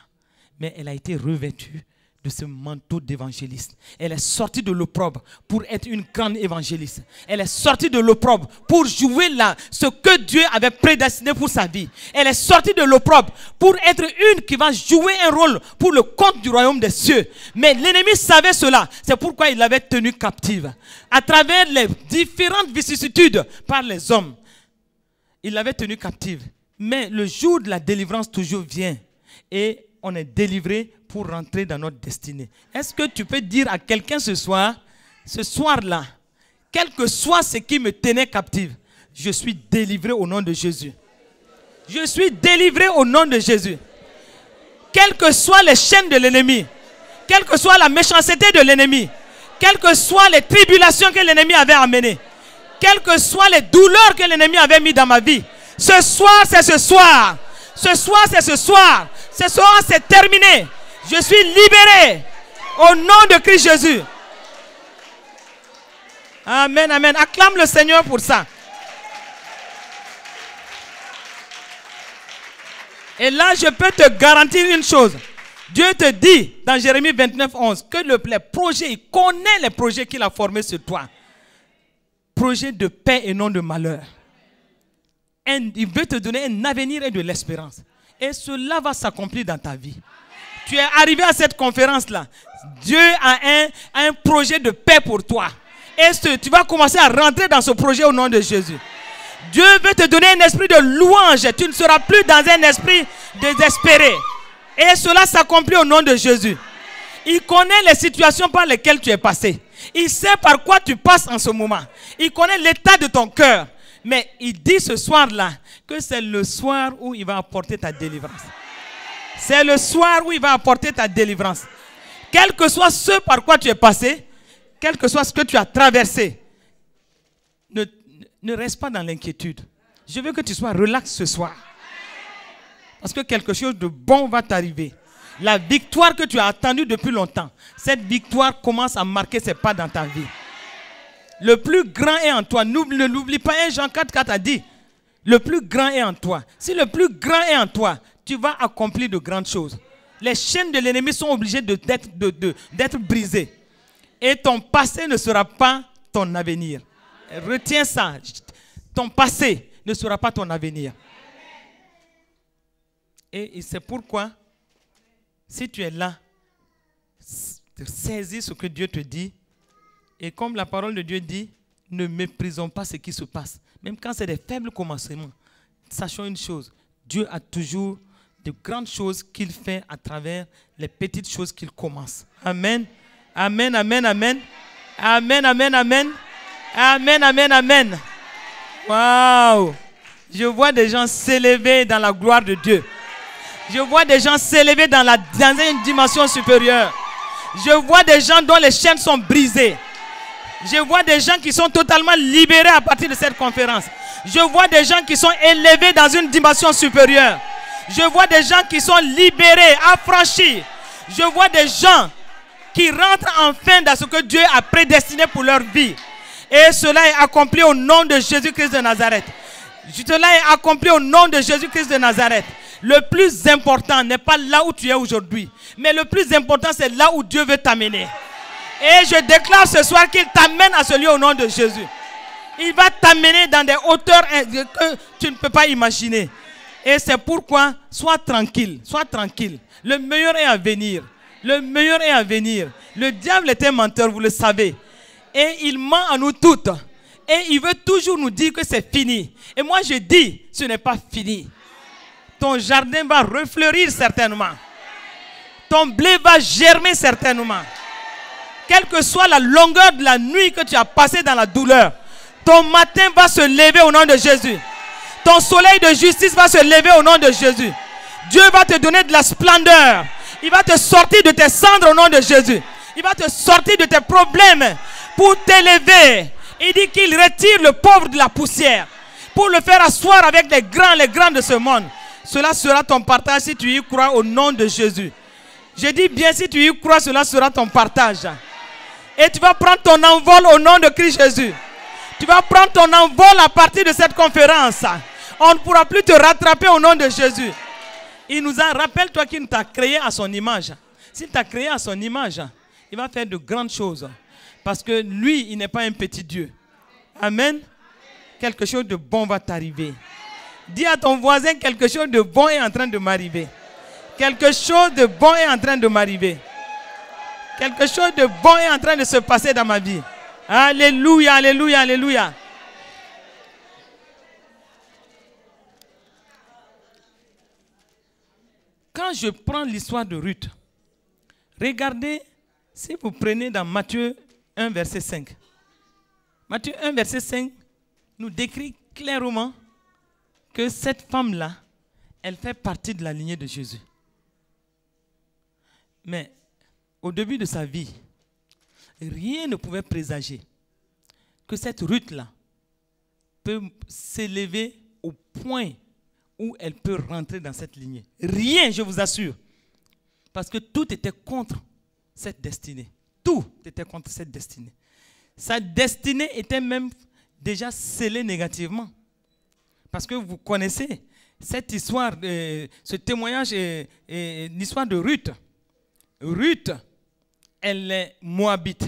Mais elle a été revêtue de ce manteau d'évangéliste. Elle est sortie de l'opprobre pour être une grande évangéliste. Elle est sortie de l'opprobre pour jouer ce que Dieu avait prédestiné pour sa vie. Elle est sortie de l'opprobre pour être une qui va jouer un rôle pour le compte du royaume des cieux. Mais l'ennemi savait cela. C'est pourquoi il l'avait tenue captive. À travers les différentes vicissitudes par les hommes, il l'avait tenue captive. Mais le jour de la délivrance toujours vient et on est délivré pour rentrer dans notre destinée. Est-ce que tu peux dire à quelqu'un ce soir-là, quel que soit ce qui me tenait captive, je suis délivré au nom de Jésus. Je suis délivré au nom de Jésus. Quelles que soient les chaînes de l'ennemi, quelle que soit la méchanceté de l'ennemi, quelles que soient les tribulations que l'ennemi avait amenées, quelles que soient les douleurs que l'ennemi avait mis dans ma vie, ce soir, c'est ce soir. Ce soir, c'est ce soir. Ce soir, c'est terminé. Je suis libéré au nom de Christ Jésus. Amen, amen. Acclame le Seigneur pour ça. Et là, je peux te garantir une chose. Dieu te dit dans Jérémie 29, 11 que les projets, il connaît les projets qu'il a formés sur toi. Projets de paix et non de malheur. Il veut te donner un avenir et de l'espérance. Et cela va s'accomplir dans ta vie. Tu es arrivé à cette conférence-là. Dieu a un projet de paix pour toi. Et tu vas commencer à rentrer dans ce projet au nom de Jésus. Dieu veut te donner un esprit de louange. Tu ne seras plus dans un esprit désespéré. Et cela s'accomplit au nom de Jésus. Il connaît les situations par lesquelles tu es passé. Il sait par quoi tu passes en ce moment. Il connaît l'état de ton cœur. Mais il dit ce soir-là que c'est le soir où il va apporter ta délivrance. C'est le soir où il va apporter ta délivrance. Quel que soit ce par quoi tu es passé, quel que soit ce que tu as traversé, ne reste pas dans l'inquiétude. Je veux que tu sois relax ce soir. Parce que quelque chose de bon va t'arriver. La victoire que tu as attendue depuis longtemps, cette victoire commence à marquer ses pas dans ta vie. Le plus grand est en toi. Ne l'oublie pas, 1 Jean 4,4 a dit, le plus grand est en toi. Si le plus grand est en toi, tu vas accomplir de grandes choses. Les chaînes de l'ennemi sont obligées d'être brisées. Et ton passé ne sera pas ton avenir. Retiens ça. Ton passé ne sera pas ton avenir. Et c'est pourquoi, si tu es là, saisis ce que Dieu te dit. Et comme la parole de Dieu dit, ne méprisons pas ce qui se passe. Même quand c'est des faibles commencements. Sachons une chose, Dieu a toujours de grandes choses qu'il fait à travers les petites choses qu'il commence. Amen. Amen, amen, amen. Amen, amen, amen. Amen, amen, amen. Waouh. Je vois des gens s'élever dans la gloire de Dieu. Je vois des gens s'élever dans une dimension supérieure. Je vois des gens dont les chaînes sont brisées. Je vois des gens qui sont totalement libérés à partir de cette conférence. Je vois des gens qui sont élevés dans une dimension supérieure. Je vois des gens qui sont libérés, affranchis. Je vois des gens qui rentrent enfin dans ce que Dieu a prédestiné pour leur vie. Et cela est accompli au nom de Jésus-Christ de Nazareth. Cela est accompli au nom de Jésus-Christ de Nazareth. Le plus important n'est pas là où tu es aujourd'hui. Mais le plus important, c'est là où Dieu veut t'amener. Et je déclare ce soir qu'il t'amène à ce lieu au nom de Jésus. Il va t'amener dans des hauteurs que tu ne peux pas imaginer. Et c'est pourquoi, sois tranquille, sois tranquille. Le meilleur est à venir. Le meilleur est à venir. Le diable est un menteur, vous le savez. Et il ment à nous toutes. Et il veut toujours nous dire que c'est fini. Et moi je dis, ce n'est pas fini. Ton jardin va refleurir certainement. Ton blé va germer certainement. Quelle que soit la longueur de la nuit que tu as passée dans la douleur, ton matin va se lever au nom de Jésus. Ton soleil de justice va se lever au nom de Jésus. Dieu va te donner de la splendeur. Il va te sortir de tes cendres au nom de Jésus. Il va te sortir de tes problèmes pour t'élever. Il dit qu'il retire le pauvre de la poussière pour le faire asseoir avec les grands de ce monde. Cela sera ton partage si tu y crois au nom de Jésus. Je dis bien, si tu y crois, cela sera ton partage. Et tu vas prendre ton envol au nom de Christ Jésus. Tu vas prendre ton envol à partir de cette conférence. On ne pourra plus te rattraper au nom de Jésus. Il nous a, rappelle-toi qu'il t'a créé à son image. S'il t'a créé à son image, il va faire de grandes choses. Parce que lui, il n'est pas un petit Dieu. Amen. Quelque chose de bon va t'arriver. Dis à ton voisin, quelque chose de bon est en train de m'arriver. Quelque chose de bon est en train de m'arriver. Quelque chose de bon est en train de se passer dans ma vie. Alléluia, alléluia, alléluia. Quand je prends l'histoire de Ruth, regardez, si vous prenez dans Matthieu 1, verset 5. Matthieu 1, verset 5 nous décrit clairement que cette femme-là, elle fait partie de la lignée de Jésus. Mais au début de sa vie, rien ne pouvait présager que cette Ruth-là peut s'élever au point où elle peut rentrer dans cette lignée. Rien, je vous assure. Parce que tout était contre cette destinée. Tout était contre cette destinée. Sa destinée était même déjà scellée négativement. Parce que vous connaissez cette histoire, ce témoignage, l'histoire de Ruth. Ruth, elle est moabite.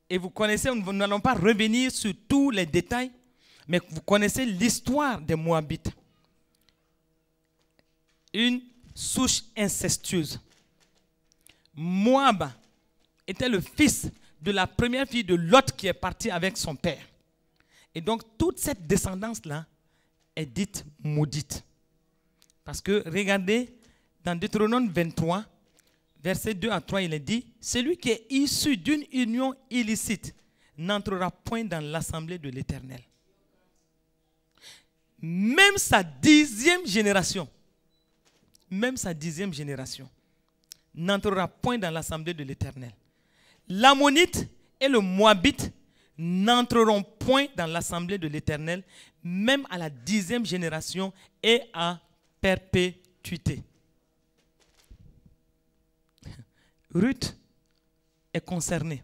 Et vous connaissez, nous n'allons pas revenir sur tous les détails, mais vous connaissez l'histoire des Moabites. Une souche incestueuse. Moab était le fils de la première fille de Lot qui est partie avec son père. Et donc, toute cette descendance-là est dite maudite. Parce que, regardez, dans Deutéronome 23, versets 2 à 3, il est dit, « Celui qui est issu d'une union illicite n'entrera point dans l'assemblée de l'Éternel. » Même sa 10e génération, n'entrera point dans l'assemblée de l'Éternel. L'Ammonite et le Moabite n'entreront point dans l'assemblée de l'Éternel, même à la 10e génération et à perpétuité. Ruth est concernée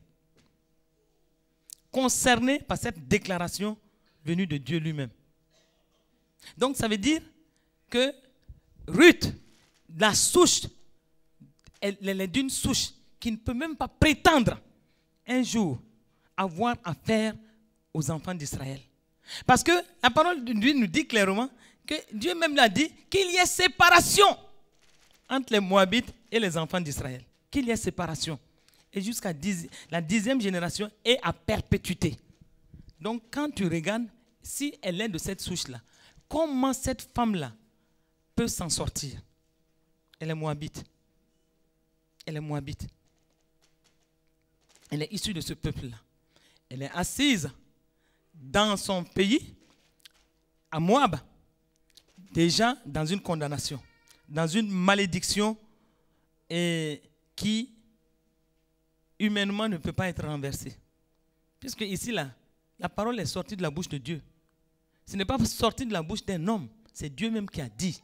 par cette déclaration venue de Dieu lui-même. Donc ça veut dire que Ruth, la souche, elle est d'une souche qui ne peut même pas prétendre un jour avoir affaire aux enfants d'Israël. Parce que la parole de Dieu nous dit clairement que Dieu même l'a dit qu'il y ait séparation entre les Moabites et les enfants d'Israël. Qu'il y ait séparation. Et jusqu'à la 10e génération et à perpétuité. Donc quand tu regardes, si elle est de cette souche-là, comment cette femme-là peut s'en sortir? Elle est moabite. Elle est moabite. Elle est issue de ce peuple-là. Elle est assise dans son pays, à Moab, déjà dans une condamnation, dans une malédiction qui humainement ne peut pas être renversée. Puisque ici, là, la parole est sortie de la bouche de Dieu. Ce n'est pas sorti de la bouche d'un homme, c'est Dieu même qui a dit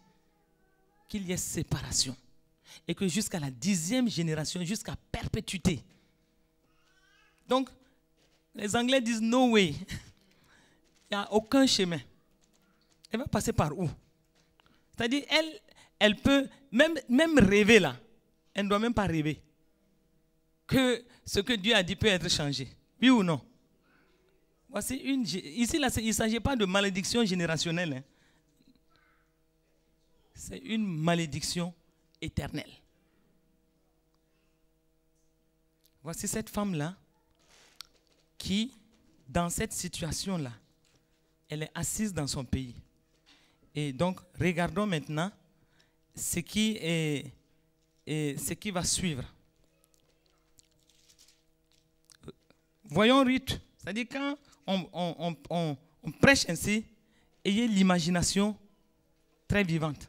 qu'il y ait séparation. Et que jusqu'à la 10e génération, jusqu'à perpétuité. Donc, les Anglais disent no way. Il n'y a aucun chemin. Elle va passer par où? C'est-à-dire, elle peut, même rêver là, elle ne doit même pas rêver que ce que Dieu a dit peut être changé. Oui ou non? Voici ici, là, il ne s'agit pas de malédiction générationnelle. Hein. C'est une malédiction éternelle. Voici cette femme-là qui, dans cette situation-là, elle est assise dans son pays. Et donc, regardons maintenant ce qui va suivre. Voyons Ruth. C'est-à-dire quand on prêche ainsi, ayez l'imagination très vivante.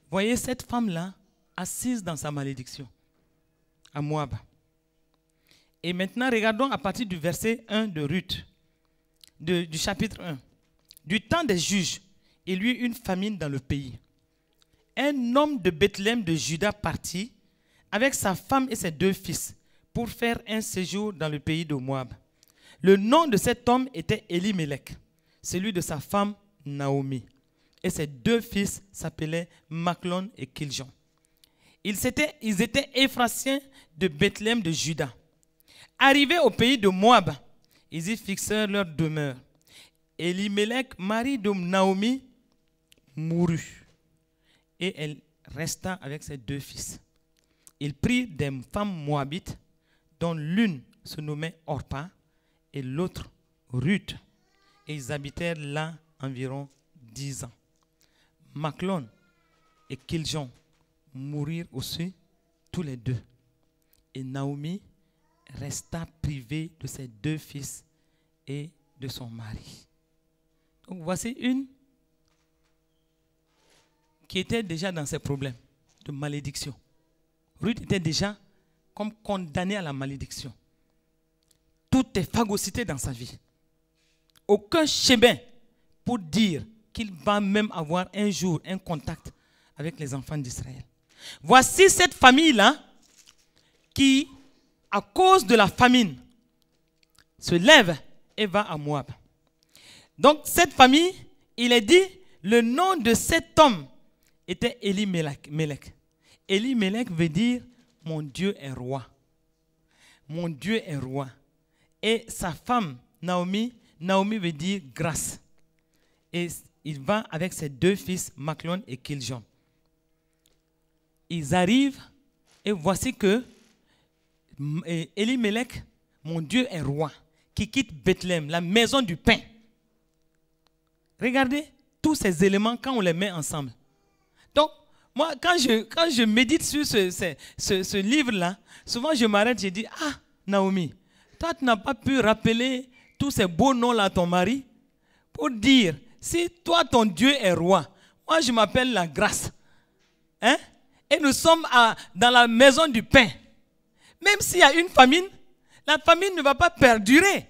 Voyez cette femme-là assise dans sa malédiction à Moab. Et maintenant, regardons à partir du verset 1 de Ruth, du chapitre 1. Du temps des juges, il y eut une famine dans le pays. Un homme de Bethléem de Juda partit avec sa femme et ses 2 fils pour faire un séjour dans le pays de Moab. Le nom de cet homme était Elimelech, celui de sa femme Naomi. Et ses 2 fils s'appelaient Machlon et Kiljon. Ils étaient Éphrathiens de Bethléem de Juda. Arrivés au pays de Moab, ils y fixèrent leur demeure. Elimelech, mari de Naomi, mourut. Et elle resta avec ses 2 fils. Ils prirent des femmes moabites, dont l'une se nommait Orpa et l'autre Ruth. Et ils habitèrent là environ 10 ans. Machlon et Kiljon mourirent aussi tous les 2. Et Naomi resta privée de ses 2 fils et de son mari. Donc voici une qui était déjà dans ses problèmes de malédiction. Ruth était déjà comme condamnée à la malédiction. Tout est phagocyté dans sa vie. Aucun chemin pour dire qu'il va même avoir un jour un contact avec les enfants d'Israël. Voici cette famille-là qui, à cause de la famine, se lève et va à Moab. Donc cette famille, il est dit, le nom de cet homme était Elimelech. Elimelech veut dire mon Dieu est roi. Mon Dieu est roi. Et sa femme, Naomi veut dire grâce. Et il va avec ses 2 fils, Machlon et Kiljon. Ils arrivent et voici que Elimelech, mon Dieu est roi, qui quitte Bethléem, la maison du pain. Regardez tous ces éléments quand on les met ensemble. Donc, moi, quand je médite sur ce livre-là, souvent je m'arrête, je dis, ah, Naomi, toi, tu n'as pas pu rappeler tous ces beaux noms-là à ton mari pour dire, si toi, ton Dieu est roi, moi, je m'appelle la grâce. Hein? Et nous sommes dans la maison du pain. Même s'il y a une famine, la famine ne va pas perdurer.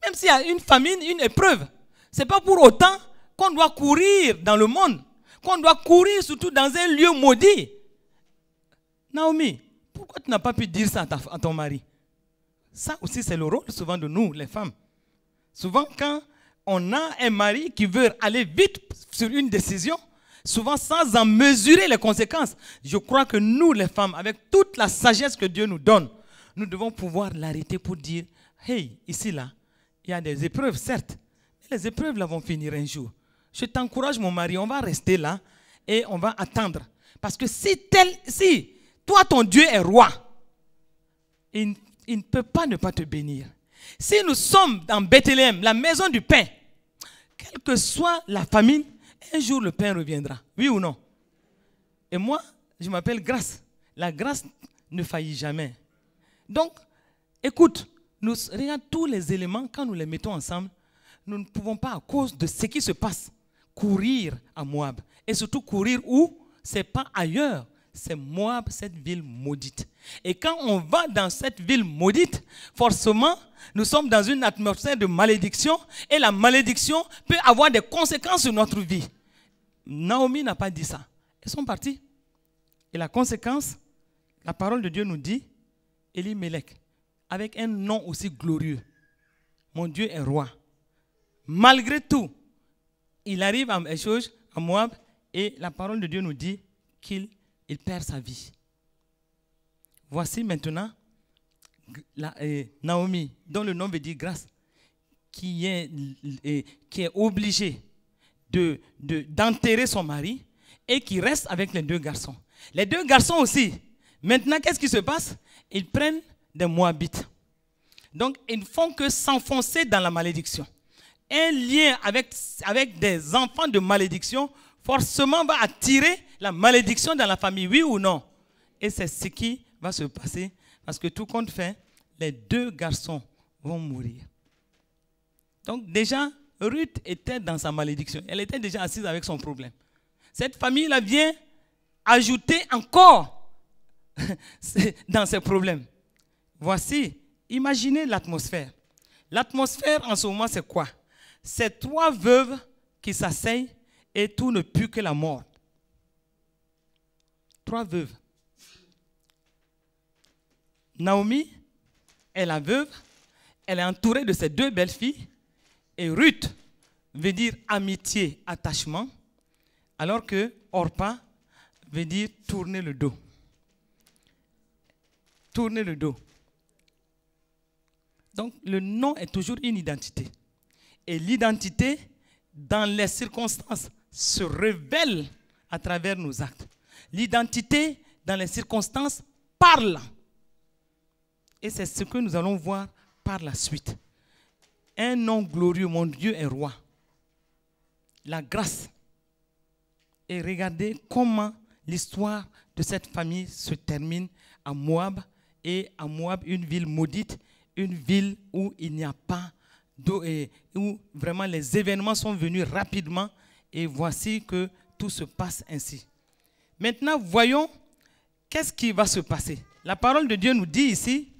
Même s'il y a une famine, une épreuve, ce n'est pas pour autant qu'on doit courir dans le monde, qu'on doit courir surtout dans un lieu maudit. Naomi, pourquoi tu n'as pas pu dire ça à ton mari? Ça aussi, c'est le rôle souvent de nous, les femmes. Souvent, quand on a un mari qui veut aller vite sur une décision, souvent sans en mesurer les conséquences, je crois que nous, les femmes, avec toute la sagesse que Dieu nous donne, nous devons pouvoir l'arrêter pour dire, hey, ici, là, il y a des épreuves, certes, mais les épreuves là vont finir un jour. Je t'encourage, mon mari, on va rester là et on va attendre. Parce que si toi, ton Dieu est roi, il ne peut pas ne pas te bénir. Si nous sommes dans Bethléem, la maison du pain, quelle que soit la famine, un jour le pain reviendra. Oui ou non? Et moi, je m'appelle Grâce. La grâce ne faillit jamais. Donc, écoute, regarde tous les éléments, quand nous les mettons ensemble, nous ne pouvons pas, à cause de ce qui se passe, courir à Moab. Et surtout courir où? Ce n'est pas ailleurs. C'est Moab, cette ville maudite. Et quand on va dans cette ville maudite, forcément, nous sommes dans une atmosphère de malédiction et la malédiction peut avoir des conséquences sur notre vie. Naomi n'a pas dit ça. Ils sont partis. Et la conséquence, la parole de Dieu nous dit, Elimelech, avec un nom aussi glorieux, mon Dieu est roi. Malgré tout, il arrive à Moab et la parole de Dieu nous dit qu'il perd sa vie. Voici maintenant Naomi, dont le nom veut dire grâce, qui est obligée d'enterrer son mari et qui reste avec les 2 garçons. Les 2 garçons aussi, maintenant qu'est-ce qui se passe? Ils prennent des Moabites. Donc ils ne font que s'enfoncer dans la malédiction. Un lien avec des enfants de malédiction forcément va attirer la malédiction dans la famille, oui ou non? Et c'est ce qui va se passer parce que tout compte fait, les 2 garçons vont mourir. Donc déjà, Ruth était dans sa malédiction. Elle était déjà assise avec son problème. Cette famille-là vient ajouter encore dans ses problèmes. Voici, imaginez l'atmosphère. L'atmosphère en ce moment, c'est quoi? C'est 3 veuves qui s'asseyent et tout ne pue que la mort. 3 veuves. Naomi est la veuve, elle est entourée de ses 2 belles filles, et Ruth veut dire amitié, attachement, alors que Orpa veut dire tourner le dos. tourner le dos. Donc, le nom est toujours une identité. Et l'identité, dans les circonstances, se révèle à travers nos actes. L'identité, dans les circonstances, parle. Et c'est ce que nous allons voir par la suite. Un nom glorieux, mon Dieu est roi. La grâce. Et regardez comment l'histoire de cette famille se termine à Moab. Et à Moab, une ville maudite, une ville où il n'y a pas d'eau et où vraiment les événements sont venus rapidement. Et voici que tout se passe ainsi. Maintenant, voyons qu'est-ce qui va se passer. La parole de Dieu nous dit ici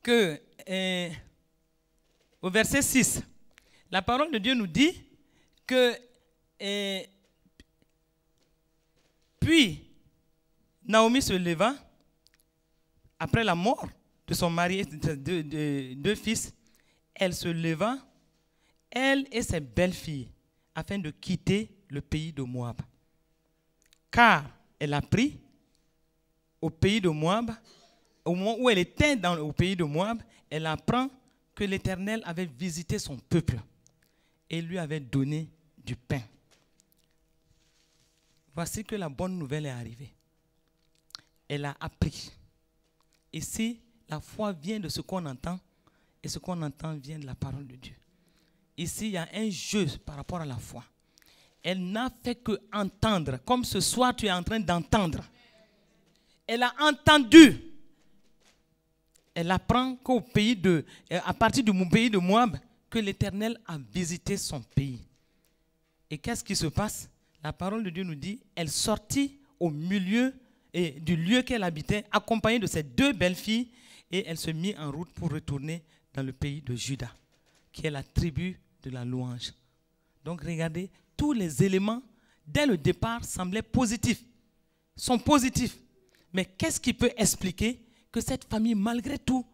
que au verset 6, la parole de Dieu nous dit que puis Naomi se leva après la mort de son mari et de deux fils. Elle se leva, elle et ses belles-filles, afin de quitter le pays de Moab. Car elle a pris au pays de Moab, au moment où elle était au pays de Moab, elle apprend que l'Éternel avait visité son peuple et lui avait donné du pain. Voici que la bonne nouvelle est arrivée. Elle a appris. Ici, la foi vient de ce qu'on entend et ce qu'on entend vient de la parole de Dieu. Ici, il y a un jeu par rapport à la foi. Elle n'a fait que entendre, comme ce soir tu es en train d'entendre. Elle a entendu. Elle apprend à partir du pays de Moab, que l'Éternel a visité son pays. Et qu'est-ce qui se passe? La parole de Dieu nous dit, elle sortit au milieu du lieu qu'elle habitait, accompagnée de ses deux belles-filles, et elle se mit en route pour retourner dans le pays de Juda, qui est la tribu de la louange. Donc regardez, tous les éléments, dès le départ, semblaient positifs, sont positifs. Mais qu'est-ce qui peut expliquer que cette famille, malgré tout,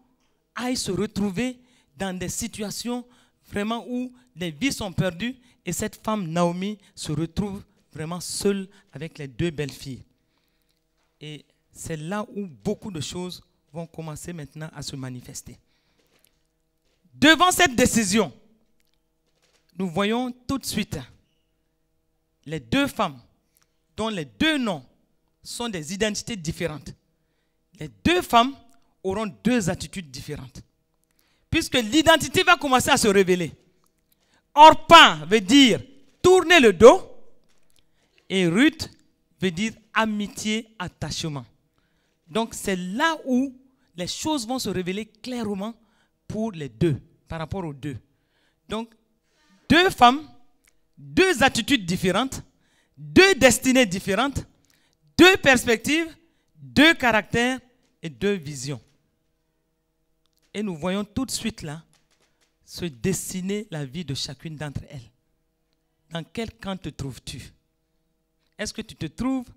aille se retrouver dans des situations vraiment où les vies sont perdues et cette femme, Naomi, se retrouve vraiment seule avec les deux belles filles. Et c'est là où beaucoup de choses vont commencer maintenant à se manifester. Devant cette décision, nous voyons tout de suite les deux femmes dont les deux noms sont des identités différentes. Les deux femmes auront deux attitudes différentes. Puisque l'identité va commencer à se révéler. Orpa veut dire tourner le dos et Ruth veut dire amitié, attachement. Donc c'est là où les choses vont se révéler clairement pour les deux, par rapport aux deux. Donc deux femmes, deux attitudes différentes, deux destinées différentes, deux perspectives, deux caractères et deux visions. Et nous voyons tout de suite là se dessiner la vie de chacune d'entre elles. Dans quel camp te trouves-tu? Est-ce que tu te trouves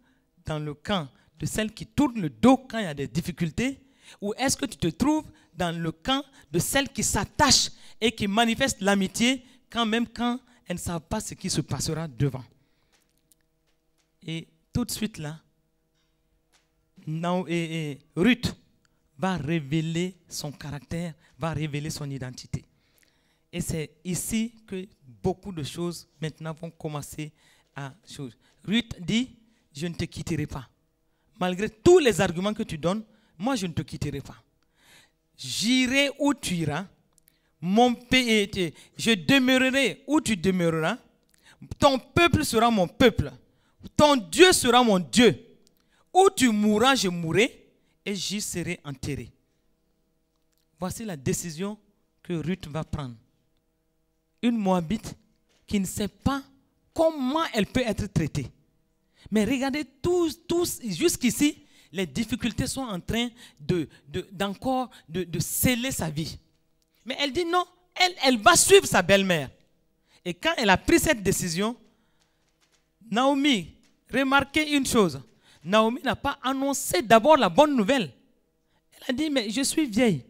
dans le camp de celle qui tourne le dos quand il y a des difficultés? Ou est-ce que tu te trouves dans le camp de celle qui s'attache et qui manifeste l'amitié quand elles ne savent pas ce qui se passera devant? Et tout de suite là, Ruth va révéler son caractère, va révéler son identité. Et c'est ici que beaucoup de choses maintenant vont commencer à changer. Ruth dit, je ne te quitterai pas. Malgré tous les arguments que tu donnes, moi je ne te quitterai pas. J'irai où tu iras, mon pays, je demeurerai où tu demeureras, ton peuple sera mon peuple, ton Dieu sera mon Dieu. Où tu mourras, je mourrai et j'y serai enterré. Voici la décision que Ruth va prendre. Une Moabite qui ne sait pas comment elle peut être traitée. Mais regardez, tous jusqu'ici, les difficultés sont en train de sceller sa vie. Mais elle dit non, elle va suivre sa belle-mère. Et quand elle a pris cette décision, Naomi, remarquez une chose. Naomi n'a pas annoncé d'abord la bonne nouvelle. Elle a dit, mais je suis vieille.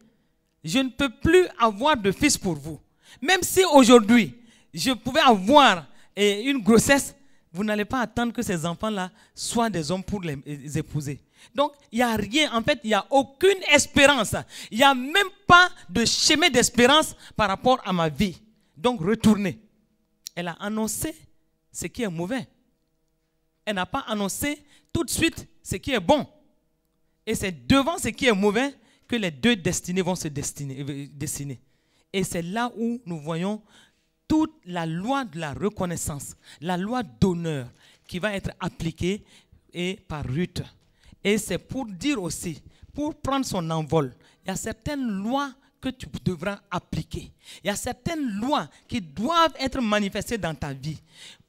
Je ne peux plus avoir de fils pour vous. Même si aujourd'hui, je pouvais avoir une grossesse, vous n'allez pas attendre que ces enfants-là soient des hommes pour les épouser. Donc, il n'y a rien, en fait, il n'y a aucune espérance. Il n'y a même pas de chemin d'espérance par rapport à ma vie. Donc, retournez. Elle a annoncé ce qui est mauvais. Elle n'a pas annoncé tout de suite ce qui est bon. Et c'est devant ce qui est mauvais que les deux destinées vont se dessiner. Et c'est là où nous voyons toute la loi de la reconnaissance, la loi d'honneur qui va être appliquée par Ruth. Et c'est pour dire aussi, pour prendre son envol, il y a certaines lois que tu devras appliquer. Il y a certaines lois qui doivent être manifestées dans ta vie.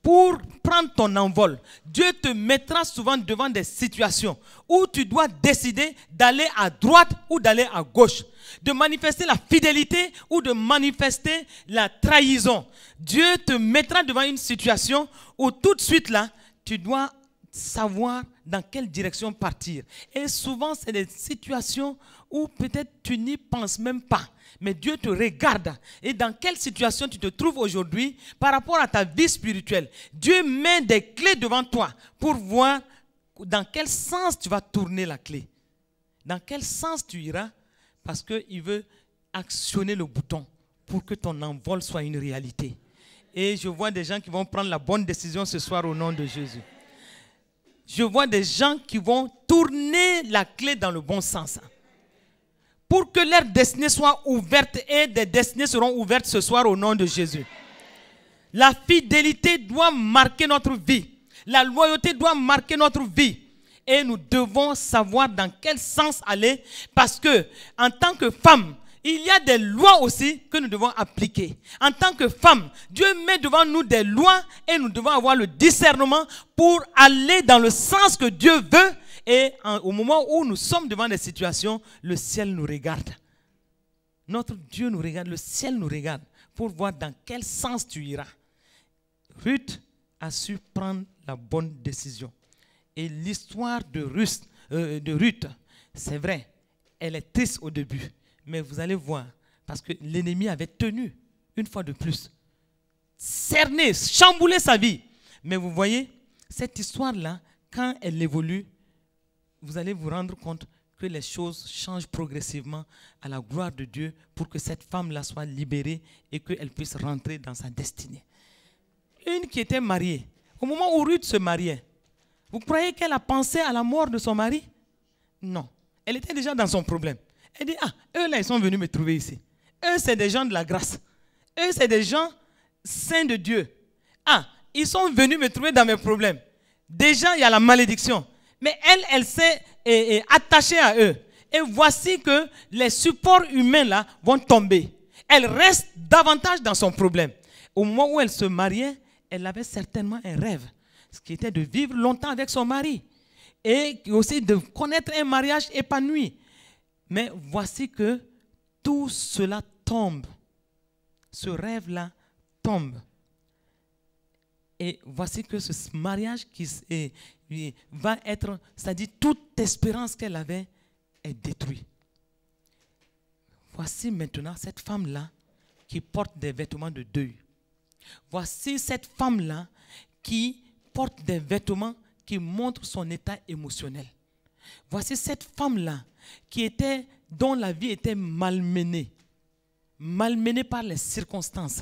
Pour prendre ton envol, Dieu te mettra souvent devant des situations où tu dois décider d'aller à droite ou d'aller à gauche, de manifester la fidélité ou de manifester la trahison. Dieu te mettra devant une situation où tout de suite là, tu dois savoir dans quelle direction partir. Et souvent, c'est des situations où peut-être tu n'y penses même pas. Mais Dieu te regarde. Et dans quelle situation tu te trouves aujourd'hui par rapport à ta vie spirituelle? Dieu met des clés devant toi pour voir dans quel sens tu vas tourner la clé. Dans quel sens tu iras, parce qu'il veut actionner le bouton pour que ton envol soit une réalité. Et je vois des gens qui vont prendre la bonne décision ce soir au nom de Jésus. Je vois des gens qui vont tourner la clé dans le bon sens. Pour que leur destinée soit ouverte, et des destinées seront ouvertes ce soir au nom de Jésus. La fidélité doit marquer notre vie. La loyauté doit marquer notre vie. Et nous devons savoir dans quel sens aller, parce que en tant que femme, il y a des lois aussi que nous devons appliquer. En tant que femme, Dieu met devant nous des lois et nous devons avoir le discernement pour aller dans le sens que Dieu veut. Et au moment où nous sommes devant des situations, le ciel nous regarde. Notre Dieu nous regarde, le ciel nous regarde pour voir dans quel sens tu iras. Ruth a su prendre la bonne décision. Et l'histoire de Ruth, c'est vrai, elle est triste au début. Mais vous allez voir, parce que l'ennemi avait tenu, une fois de plus, cerné, chamboulé sa vie. Mais vous voyez, cette histoire-là, quand elle évolue, vous allez vous rendre compte que les choses changent progressivement à la gloire de Dieu pour que cette femme-là soit libérée et qu'elle puisse rentrer dans sa destinée. Une qui était mariée, au moment où Ruth se mariait, vous croyez qu'elle a pensé à la mort de son mari? Non, elle était déjà dans son problème. Elle dit, eux là, ils sont venus me trouver ici. Eux, c'est des gens de la grâce. Eux, c'est des gens saints de Dieu. Ils sont venus me trouver dans mes problèmes. Déjà, il y a la malédiction. Mais elle s'est attachée à eux. Et voici que les supports humains là vont tomber. Elle reste davantage dans son problème. Au moment où elle se mariait, elle avait certainement un rêve. Ce qui était de vivre longtemps avec son mari. Et aussi de connaître un mariage épanoui. Mais voici que tout cela tombe. Ce rêve-là tombe. Et voici que ce mariage qui va être, c'est-à-dire toute espérance qu'elle avait est détruite. Voici maintenant cette femme-là qui porte des vêtements de deuil. Voici cette femme-là qui porte des vêtements qui montrent son état émotionnel. Voici cette femme-là dont la vie était malmenée par les circonstances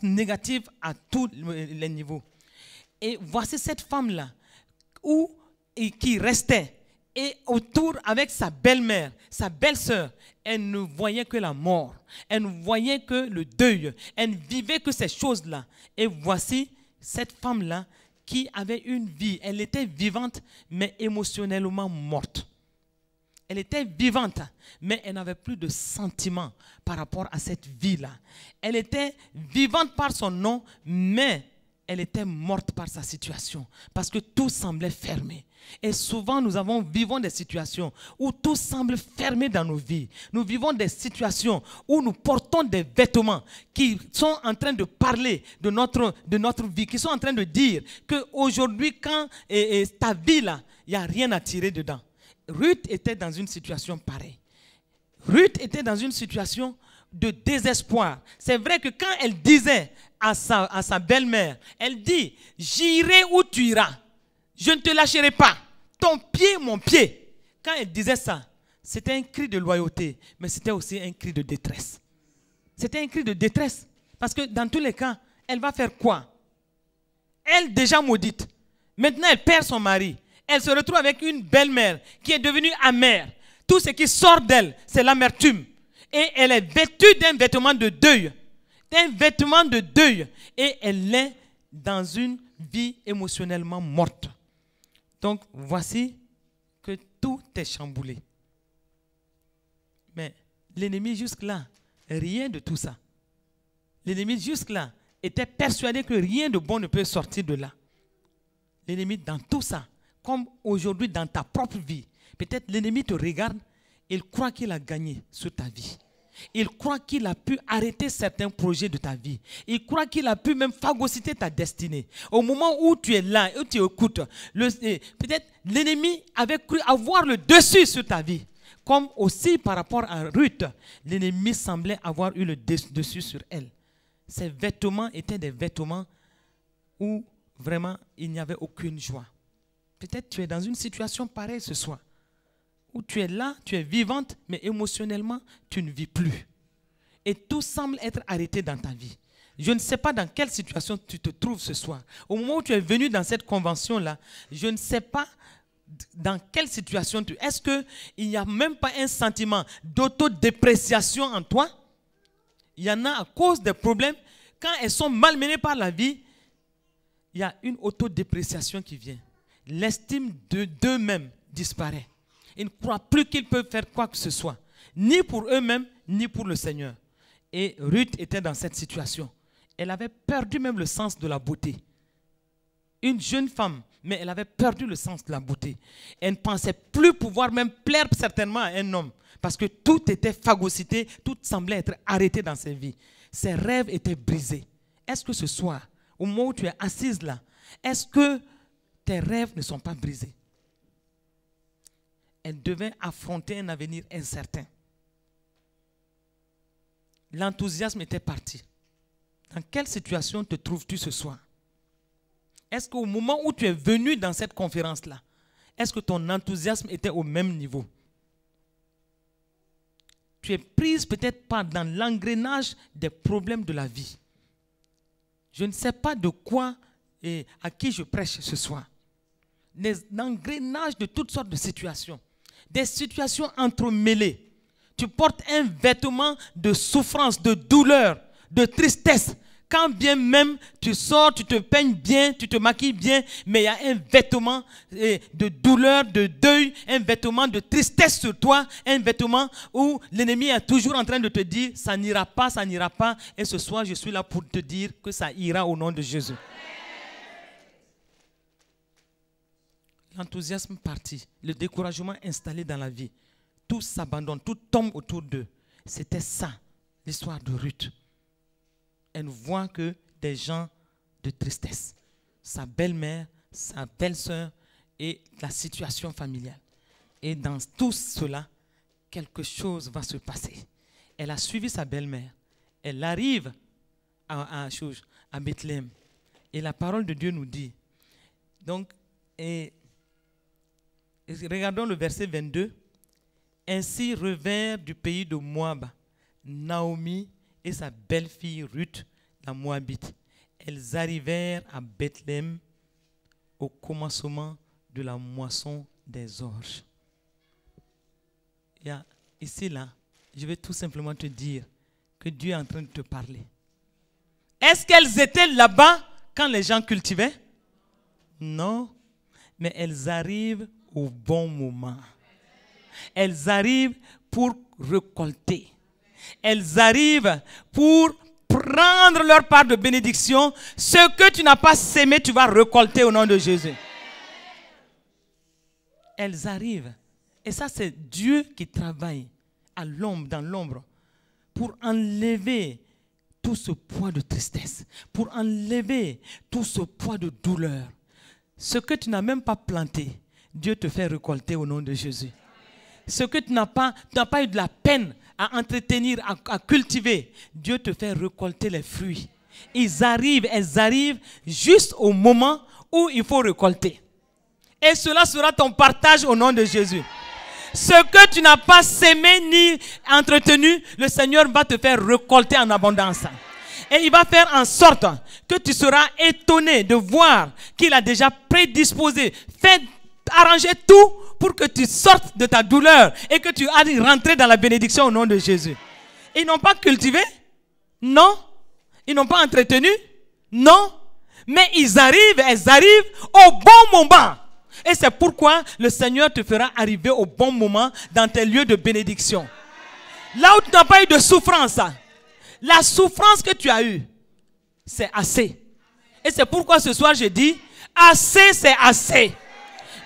négatives à tous les niveaux. Et voici cette femme-là qui restait et autour avec sa belle-mère, sa belle-sœur, elle ne voyait que la mort, elle ne voyait que le deuil, elle ne vivait que ces choses-là. Et voici cette femme-là qui avait une vie, elle était vivante mais émotionnellement morte. Elle était vivante, mais elle n'avait plus de sentiments par rapport à cette vie-là. Elle était vivante par son nom, mais elle était morte par sa situation, parce que tout semblait fermé. Et souvent, nous vivons des situations où tout semble fermé dans nos vies. Nous vivons des situations où nous portons des vêtements qui sont en train de parler de notre vie, qui sont en train de dire qu'aujourd'hui, quand ta vie là, il n'y a rien à tirer dedans. Ruth était dans une situation pareille. Ruth était dans une situation de désespoir. C'est vrai que quand elle disait à sa belle-mère, elle dit, j'irai où tu iras, je ne te lâcherai pas, ton pied, mon pied. Quand elle disait ça, c'était un cri de loyauté, mais c'était aussi un cri de détresse. C'était un cri de détresse, parce que dans tous les cas, elle va faire quoi? Elle déjà maudite, maintenant elle perd son mari, elle se retrouve avec une belle-mère qui est devenue amère. Tout ce qui sort d'elle, c'est l'amertume. Et elle est vêtue d'un vêtement de deuil. D'un vêtement de deuil. Et elle est dans une vie émotionnellement morte. Donc, voici que tout est chamboulé. Mais l'ennemi jusque-là, rien de tout ça. L'ennemi jusque-là était persuadé que rien de bon ne peut sortir de là. L'ennemi dans tout ça, comme aujourd'hui dans ta propre vie, peut-être l'ennemi te regarde, il croit qu'il a gagné sur ta vie. Il croit qu'il a pu arrêter certains projets de ta vie. Il croit qu'il a pu même phagocyter ta destinée. Au moment où tu es là, où tu écoutes, peut-être l'ennemi avait cru avoir le dessus sur ta vie. Comme aussi par rapport à Ruth, l'ennemi semblait avoir eu le dessus sur elle. Ses vêtements étaient des vêtements où vraiment il n'y avait aucune joie. Peut-être tu es dans une situation pareille ce soir, où tu es là, tu es vivante, mais émotionnellement, tu ne vis plus. Et tout semble être arrêté dans ta vie. Je ne sais pas dans quelle situation tu te trouves ce soir. Au moment où tu es venu dans cette convention-là, je ne sais pas dans quelle situation tu es. Est-ce qu'il n'y a même pas un sentiment d'autodépréciation en toi? Il y en a à cause des problèmes. Quand elles sont malmenées par la vie, il y a une autodépréciation qui vient. L'estime d'eux-mêmes disparaît. Ils ne croient plus qu'ils peuvent faire quoi que ce soit, ni pour eux-mêmes, ni pour le Seigneur. Et Ruth était dans cette situation. Elle avait perdu même le sens de la beauté. Une jeune femme, mais elle avait perdu le sens de la beauté. Elle ne pensait plus pouvoir même plaire certainement à un homme, parce que tout était phagocyté, tout semblait être arrêté dans sa vie. Ses rêves étaient brisés. Est-ce que ce soir, au moment où tu es assise là, est-ce que tes rêves ne sont pas brisés? Elle devait affronter un avenir incertain. L'enthousiasme était parti. Dans quelle situation te trouves-tu ce soir? Est-ce qu'au moment où tu es venu dans cette conférence-là, est-ce que ton enthousiasme était au même niveau? Tu es prise peut-être pas dans l'engrenage des problèmes de la vie. Je ne sais pas de quoi et à qui je prêche ce soir. L'engrenage de toutes sortes de situations. Des situations entremêlées. Tu portes un vêtement de souffrance, de douleur, de tristesse. Quand bien même tu sors, tu te peignes bien, tu te maquilles bien, mais il y a un vêtement de douleur, de deuil, un vêtement de tristesse sur toi, un vêtement où l'ennemi est toujours en train de te dire « ça n'ira pas, ça n'ira pas ». Et ce soir, je suis là pour te dire que ça ira au nom de Jésus. L'enthousiasme parti, le découragement installé dans la vie, tout s'abandonne, tout tombe autour d'eux. C'était ça, l'histoire de Ruth. Elle ne voit que des gens de tristesse. Sa belle-mère, sa belle-sœur et la situation familiale. Et dans tout cela, quelque chose va se passer. Elle a suivi sa belle-mère. Elle arrive à Bethléem. Et la parole de Dieu nous dit, donc, regardons le verset 22. Ainsi revinrent du pays de Moab Naomi et sa belle-fille Ruth, la Moabite. Elles arrivèrent à Bethléem au commencement de la moisson des orges. Ici, là, je vais tout simplement te dire que Dieu est en train de te parler. Est-ce qu'elles étaient là-bas quand les gens cultivaient? Non, mais elles arrivent au bon moment. Elles arrivent pour récolter. Elles arrivent pour prendre leur part de bénédiction. Ce que tu n'as pas sémé, tu vas récolter au nom de Jésus. Elles arrivent. Et ça, c'est Dieu qui travaille à l'ombre, dans l'ombre, pour enlever tout ce poids de tristesse, pour enlever tout ce poids de douleur. Ce que tu n'as même pas planté, Dieu te fait récolter au nom de Jésus. Ce que tu n'as pas eu de la peine à entretenir, à cultiver, Dieu te fait récolter les fruits. Elles arrivent juste au moment où il faut récolter. Et cela sera ton partage au nom de Jésus. Ce que tu n'as pas sémé ni entretenu, le Seigneur va te faire récolter en abondance. Et il va faire en sorte que tu seras étonné de voir qu'il a déjà prédisposé, fait arranger tout pour que tu sortes de ta douleur et que tu ailles rentrer dans la bénédiction au nom de Jésus. Ils n'ont pas cultivé? Non. Ils n'ont pas entretenu? Non. Mais elles arrivent au bon moment. Et c'est pourquoi le Seigneur te fera arriver au bon moment dans tes lieux de bénédiction. Là où tu n'as pas eu de souffrance, la souffrance que tu as eue, c'est assez. Et c'est pourquoi ce soir je dis, assez c'est assez.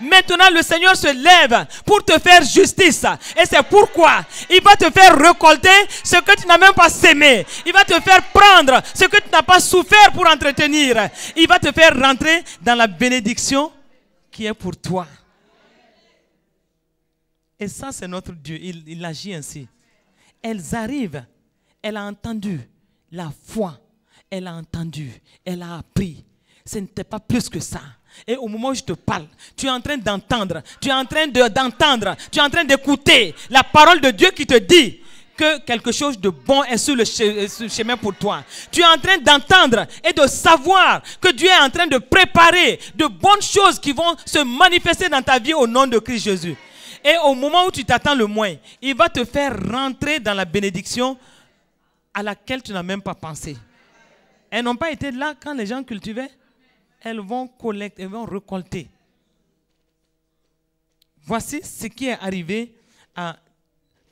Maintenant le Seigneur se lève pour te faire justice. Et c'est pourquoi il va te faire récolter ce que tu n'as même pas sémé. Il va te faire prendre ce que tu n'as pas souffert pour entretenir. Il va te faire rentrer dans la bénédiction qui est pour toi. Et ça c'est notre Dieu, il agit ainsi. Elles arrivent, elle a entendu la foi, elle a entendu, elle a appris. Ce n'était pas plus que ça. Et au moment où je te parle, tu es en train d'entendre, tu es en train d'écouter la parole de Dieu qui te dit que quelque chose de bon est sur le chemin pour toi. Tu es en train d'entendre et de savoir que Dieu est en train de préparer de bonnes choses qui vont se manifester dans ta vie au nom de Christ Jésus. Et au moment où tu t'attends le moins, il va te faire rentrer dans la bénédiction à laquelle tu n'as même pas pensé. Elles n'ont pas été là quand les gens cultivaient. Elles vont collecter, elles vont récolter. Voici ce qui est arrivé à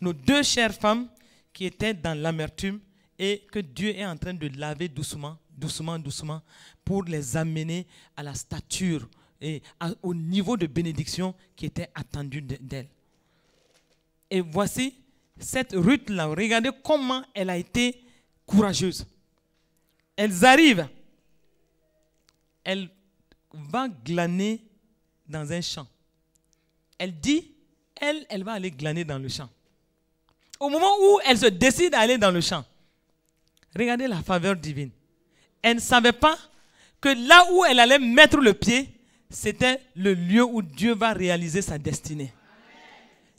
nos deux chères femmes qui étaient dans l'amertume et que Dieu est en train de laver doucement, doucement, doucement pour les amener à la stature et au niveau de bénédiction qui était attendu d'elles. Et voici cette Ruth-là, regardez comment elle a été courageuse. Elles arrivent. Elle va glaner dans un champ. Elle dit, elle va aller glaner dans le champ. Au moment où elle se décide à aller dans le champ, regardez la faveur divine. Elle ne savait pas que là où elle allait mettre le pied, c'était le lieu où Dieu va réaliser sa destinée.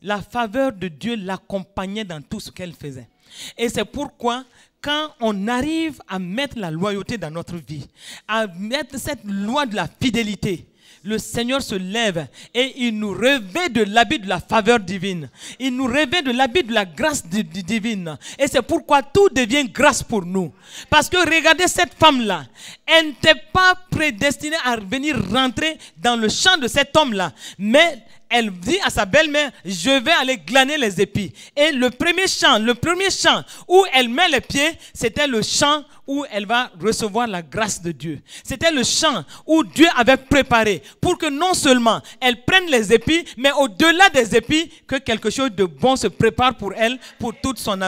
La faveur de Dieu l'accompagnait dans tout ce qu'elle faisait. Et c'est pourquoi, quand on arrive à mettre la loyauté dans notre vie, à mettre cette loi de la fidélité, le Seigneur se lève et il nous revêt de l'habit de la faveur divine. Il nous revêt de l'habit de la grâce divine. Et c'est pourquoi tout devient grâce pour nous. Parce que regardez cette femme-là. Elle n'était pas prédestinée à venir rentrer dans le champ de cet homme-là. Mais elle dit à sa belle-mère, je vais aller glaner les épis. Et le premier champ où elle met les pieds, c'était le champ où elle va recevoir la grâce de Dieu. C'était le champ où Dieu avait préparé pour que non seulement elle prenne les épis, mais au-delà des épis, que quelque chose de bon se prépare pour elle, pour tout son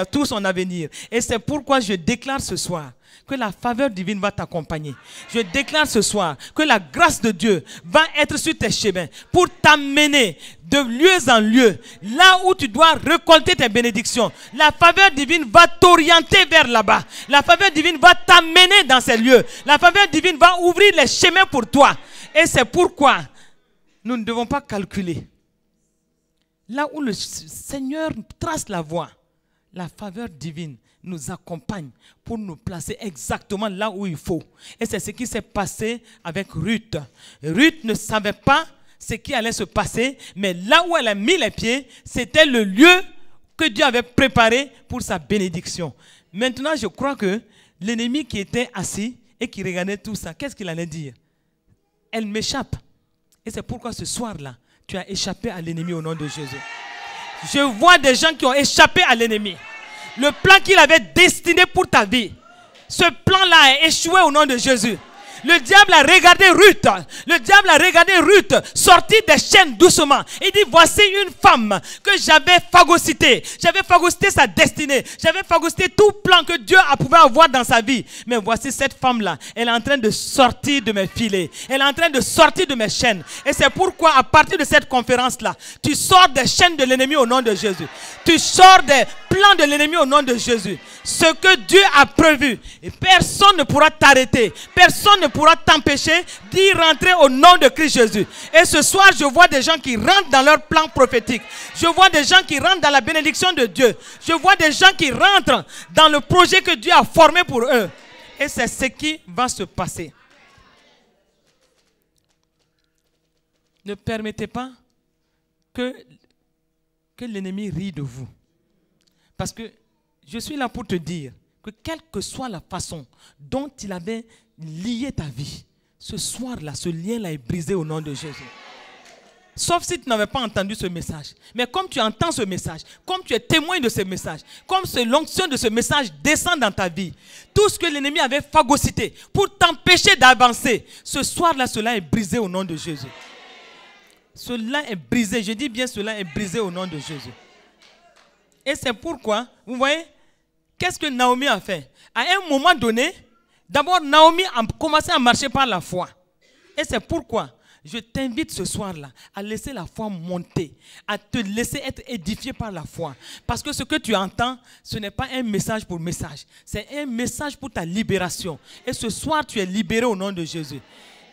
avenir. Et c'est pourquoi je déclare ce soir que la faveur divine va t'accompagner. Je déclare ce soir que la grâce de Dieu va être sur tes chemins pour t'amener de lieu en lieu, là où tu dois récolter tes bénédictions. La faveur divine va t'orienter vers là-bas. La faveur divine va t'amener dans ces lieux. La faveur divine va ouvrir les chemins pour toi. Et c'est pourquoi nous ne devons pas calculer. Là où le Seigneur trace la voie, la faveur divine nous accompagne pour nous placer exactement là où il faut. Et c'est ce qui s'est passé avec Ruth. Ruth ne savait pas ce qui allait se passer, mais là où elle a mis les pieds, c'était le lieu que Dieu avait préparé pour sa bénédiction. Maintenant, je crois que l'ennemi qui était assis et qui regardait tout ça, qu'est-ce qu'il allait dire? Elle m'échappe. Et c'est pourquoi ce soir-là, tu as échappé à l'ennemi au nom de Jésus. Je vois des gens qui ont échappé à l'ennemi. Le plan qu'il avait destiné pour ta vie, ce plan-là a échoué au nom de Jésus. Le diable a regardé Ruth. Le diable a regardé Ruth sortir des chaînes doucement. Il dit, voici une femme que j'avais phagocytée. J'avais phagocyté sa destinée. J'avais phagocyté tout plan que Dieu a pu avoir dans sa vie. Mais voici cette femme-là. Elle est en train de sortir de mes filets. Elle est en train de sortir de mes chaînes. Et c'est pourquoi à partir de cette conférence-là, tu sors des chaînes de l'ennemi au nom de Jésus. Tu sors des plans plan de l'ennemi au nom de Jésus. Ce que Dieu a prévu. Et personne ne pourra t'arrêter. Personne ne pourra t'empêcher d'y rentrer au nom de Christ Jésus. Et ce soir, je vois des gens qui rentrent dans leur plan prophétique. Je vois des gens qui rentrent dans la bénédiction de Dieu. Je vois des gens qui rentrent dans le projet que Dieu a formé pour eux. Et c'est ce qui va se passer. Ne permettez pas que l'ennemi rit de vous. Parce que je suis là pour te dire que quelle que soit la façon dont il avait lié ta vie, ce soir-là, ce lien-là est brisé au nom de Jésus. Sauf si tu n'avais pas entendu ce message. Mais comme tu entends ce message, comme tu es témoin de ce message, comme l'onction de ce message descend dans ta vie, tout ce que l'ennemi avait phagocyté pour t'empêcher d'avancer, ce soir-là, cela est brisé au nom de Jésus. Cela est brisé, je dis bien cela est brisé au nom de Jésus. Et c'est pourquoi, vous voyez, qu'est-ce que Naomi a fait? À un moment donné, d'abord Naomi a commencé à marcher par la foi. Et c'est pourquoi je t'invite ce soir-là à laisser la foi monter, à te laisser être édifié par la foi. Parce que ce que tu entends, ce n'est pas un message pour message, c'est un message pour ta libération. Et ce soir, tu es libéré au nom de Jésus.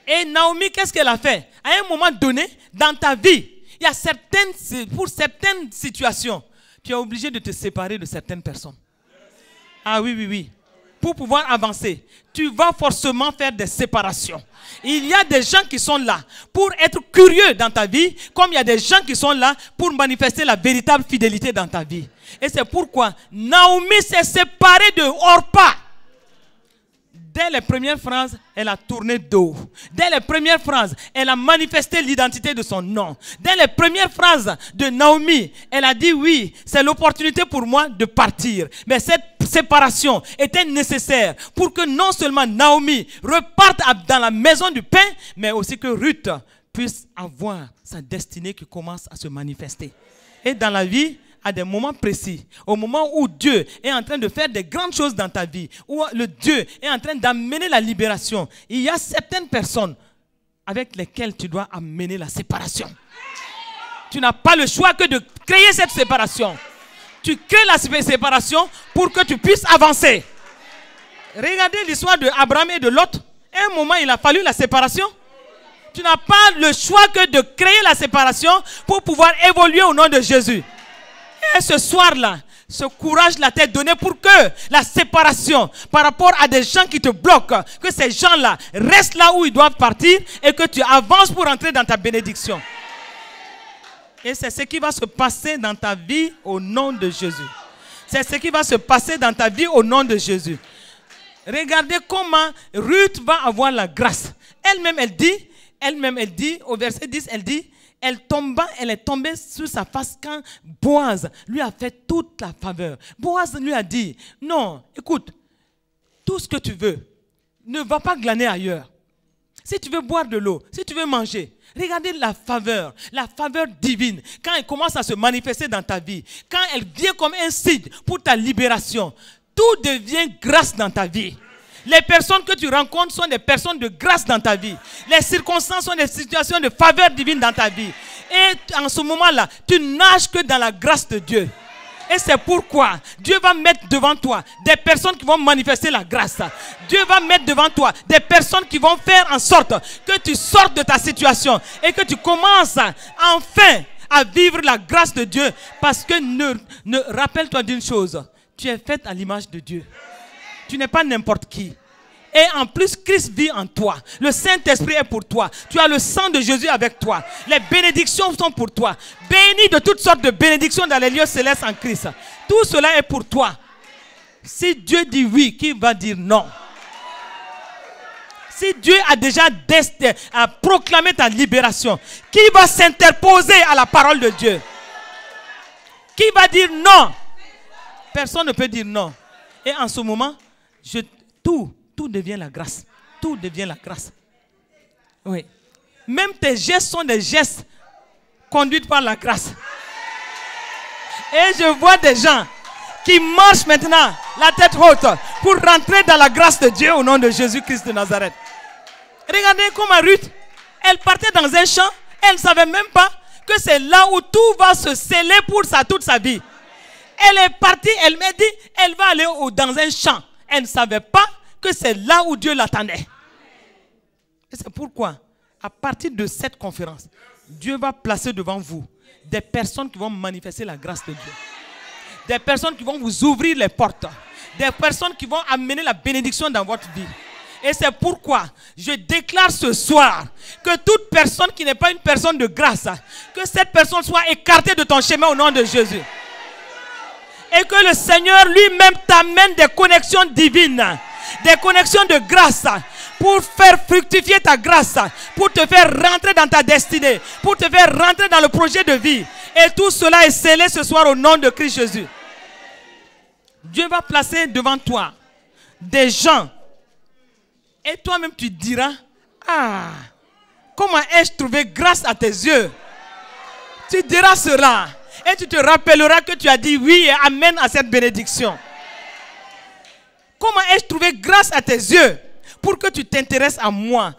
Et Naomi, qu'est-ce qu'elle a fait? À un moment donné, dans ta vie, il y a pour certaines situations, tu es obligé de te séparer de certaines personnes. Ah oui, oui, oui. Pour pouvoir avancer, tu vas forcément faire des séparations. Il y a des gens qui sont là pour être curieux dans ta vie, comme il y a des gens qui sont là pour manifester la véritable fidélité dans ta vie. Et c'est pourquoi Naomi s'est séparée de Orpa. Dès les premières phrases, elle a tourné dos. Dès les premières phrases, elle a manifesté l'identité de son nom. Dès les premières phrases de Naomi, elle a dit oui, c'est l'opportunité pour moi de partir. Mais cette séparation était nécessaire pour que non seulement Naomi reparte dans la maison du pain, mais aussi que Ruth puisse avoir sa destinée qui commence à se manifester. Et dans la vie, à des moments précis, au moment où Dieu est en train de faire des grandes choses dans ta vie, où le Dieu est en train d'amener la libération, il y a certaines personnes avec lesquelles tu dois amener la séparation. Tu n'as pas le choix que de créer cette séparation. Tu crées la séparation pour que tu puisses avancer. Regardez l'histoire d'Abraham et de Lot. À un moment, il a fallu la séparation. Tu n'as pas le choix que de créer la séparation pour pouvoir évoluer au nom de Jésus. Et ce soir-là, ce courage-là t'est donné pour que la séparation par rapport à des gens qui te bloquent, que ces gens-là restent là où ils doivent partir et que tu avances pour entrer dans ta bénédiction. Et c'est ce qui va se passer dans ta vie au nom de Jésus. C'est ce qui va se passer dans ta vie au nom de Jésus. Regardez comment Ruth va avoir la grâce. Elle-même, elle dit, au verset 10, elle dit, elle est tombée sur sa face quand Boaz lui a fait toute la faveur. Boaz lui a dit, non, écoute, tout ce que tu veux, ne va pas glaner ailleurs. Si tu veux boire de l'eau, si tu veux manger, regardez la faveur divine, quand elle commence à se manifester dans ta vie, quand elle vient comme un signe pour ta libération, tout devient grâce dans ta vie. Les personnes que tu rencontres sont des personnes de grâce dans ta vie. Les circonstances sont des situations de faveur divine dans ta vie. Et en ce moment-là, tu nages que dans la grâce de Dieu. Et c'est pourquoi Dieu va mettre devant toi des personnes qui vont manifester la grâce. Dieu va mettre devant toi des personnes qui vont faire en sorte que tu sortes de ta situation et que tu commences enfin à vivre la grâce de Dieu. Parce que rappelle-toi d'une chose, tu es faite à l'image de Dieu. Tu n'es pas n'importe qui. Et en plus, Christ vit en toi. Le Saint-Esprit est pour toi. Tu as le sang de Jésus avec toi. Les bénédictions sont pour toi. Bénis de toutes sortes de bénédictions dans les lieux célestes en Christ. Tout cela est pour toi. Si Dieu dit oui, qui va dire non? Si Dieu a déjà proclamé ta libération, qui va s'interposer à la parole de Dieu? Qui va dire non? Personne ne peut dire non. Et en ce moment, tout devient la grâce. Tout devient la grâce. Oui. Même tes gestes sont des gestes conduits par la grâce. Et je vois des gens qui marchent maintenant la tête haute pour rentrer dans la grâce de Dieu au nom de Jésus-Christ de Nazareth. Regardez comment Ruth, elle partait dans un champ, elle ne savait même pas que c'est là où tout va se sceller pour toute sa vie. Elle est partie, elle m'a dit, elle va aller dans un champ. Elle ne savait pas que c'est là où Dieu l'attendait. Et c'est pourquoi, à partir de cette conférence, Dieu va placer devant vous des personnes qui vont manifester la grâce de Dieu. Des personnes qui vont vous ouvrir les portes. Des personnes qui vont amener la bénédiction dans votre vie. Et c'est pourquoi je déclare ce soir que toute personne qui n'est pas une personne de grâce, que cette personne soit écartée de ton chemin au nom de Jésus. Et que le Seigneur lui-même t'amène des connexions divines, des connexions de grâce pour faire fructifier ta grâce, pour te faire rentrer dans ta destinée, pour te faire rentrer dans le projet de vie. Et tout cela est scellé ce soir au nom de Christ Jésus. Dieu va placer devant toi des gens. Et toi-même tu diras, ah, comment ai-je trouvé grâce à tes yeux? Tu diras cela. Et tu te rappelleras que tu as dit oui et amen à cette bénédiction. Comment ai-je trouvé grâce à tes yeux pour que tu t'intéresses à moi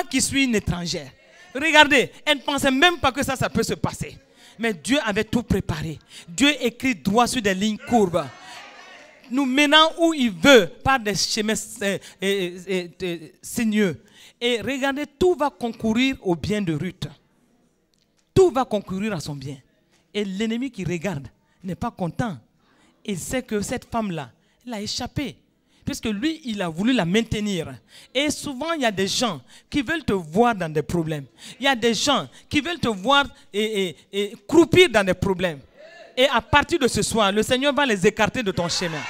qui suis une étrangère? Regardez, elle ne pensait même pas que ça peut se passer. Mais Dieu avait tout préparé. Dieu écrit droit sur des lignes courbes, nous menant où il veut par des chemins sinueux. Et regardez, tout va concourir au bien de Ruth. Tout va concourir à son bien. Et l'ennemi qui regarde n'est pas content. Il sait que cette femme-là, elle a échappé. Puisque lui, il a voulu la maintenir. Et souvent, il y a des gens qui veulent te voir dans des problèmes. Il y a des gens qui veulent te voir croupir dans des problèmes. Et à partir de ce soir, le Seigneur va les écarter de ton chemin.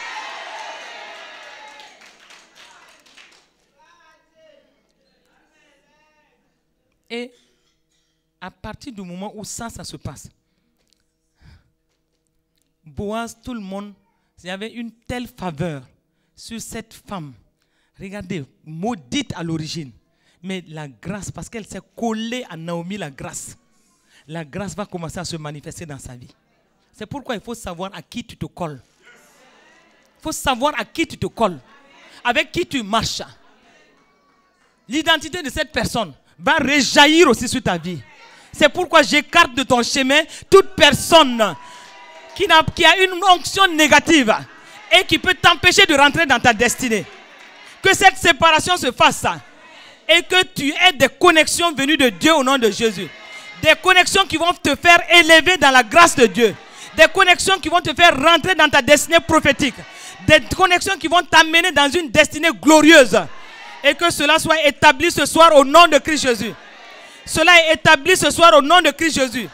Et à partir du moment où ça se passe, Boaz, tout le monde, il y avait une telle faveur sur cette femme. Regardez, maudite à l'origine. Mais la grâce, parce qu'elle s'est collée à Naomi, la grâce va commencer à se manifester dans sa vie. C'est pourquoi il faut savoir à qui tu te colles. Il faut savoir à qui tu te colles. Avec qui tu marches. L'identité de cette personne va rejaillir aussi sur ta vie. C'est pourquoi j'écarte de ton chemin toute personne qui a une onction négative et qui peut t'empêcher de rentrer dans ta destinée. Que cette séparation se fasse et que tu aies des connexions venues de Dieu au nom de Jésus. Des connexions qui vont te faire élever dans la grâce de Dieu. Des connexions qui vont te faire rentrer dans ta destinée prophétique. Des connexions qui vont t'amener dans une destinée glorieuse. Et que cela soit établi ce soir au nom de Christ Jésus. Cela est établi ce soir au nom de Christ Jésus.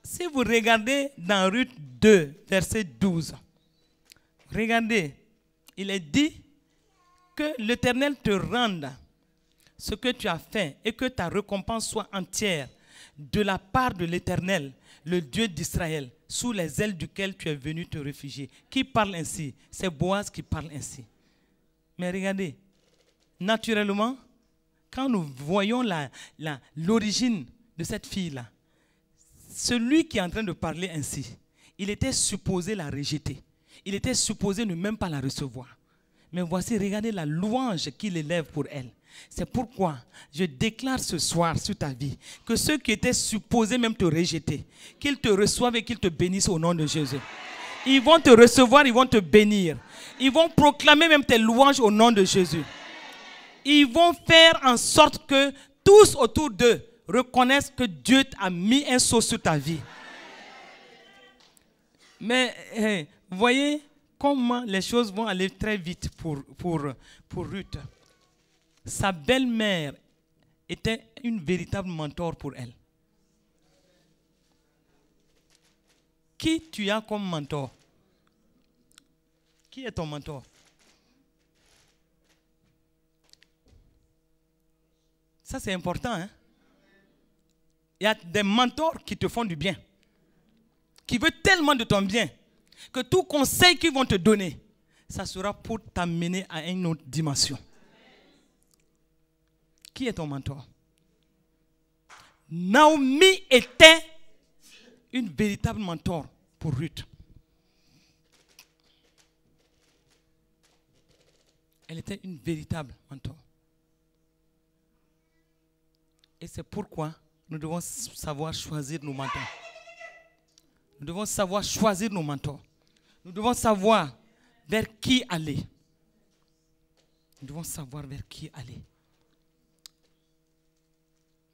Si vous regardez dans Ruth 2, verset 12, regardez, il est dit que l'Éternel te rende ce que tu as fait et que ta récompense soit entière de la part de l'Éternel, le Dieu d'Israël, sous les ailes duquel tu es venu te réfugier. Qui parle ainsi? C'est Boaz qui parle ainsi. Mais regardez, naturellement, quand nous voyons l'origine de cette fille-là, celui qui est en train de parler ainsi, il était supposé la rejeter. Il était supposé ne même pas la recevoir. Mais voici, regardez la louange qu'il élève pour elle. C'est pourquoi je déclare ce soir sur ta vie que ceux qui étaient supposés même te rejeter, qu'ils te reçoivent et qu'ils te bénissent au nom de Jésus. Ils vont te recevoir, ils vont te bénir. Ils vont proclamer même tes louanges au nom de Jésus. Ils vont faire en sorte que tous autour d'eux reconnaissent que Dieu a mis un sceau sur ta vie. Mais voyez comment les choses vont aller très vite pour Ruth. Sa belle-mère était une véritable mentor pour elle. Qui tu as comme mentor? Qui est ton mentor? Ça, c'est important. Hein? Il y a des mentors qui te font du bien, qui veulent tellement de ton bien, que tout conseil qu'ils vont te donner, ça sera pour t'amener à une autre dimension. Qui est ton mentor? Naomi était une véritable mentor pour Ruth. Elle était une véritable mentor. Et c'est pourquoi nous devons savoir choisir nos mentors. Nous devons savoir choisir nos mentors. Nous devons savoir vers qui aller. Nous devons savoir vers qui aller.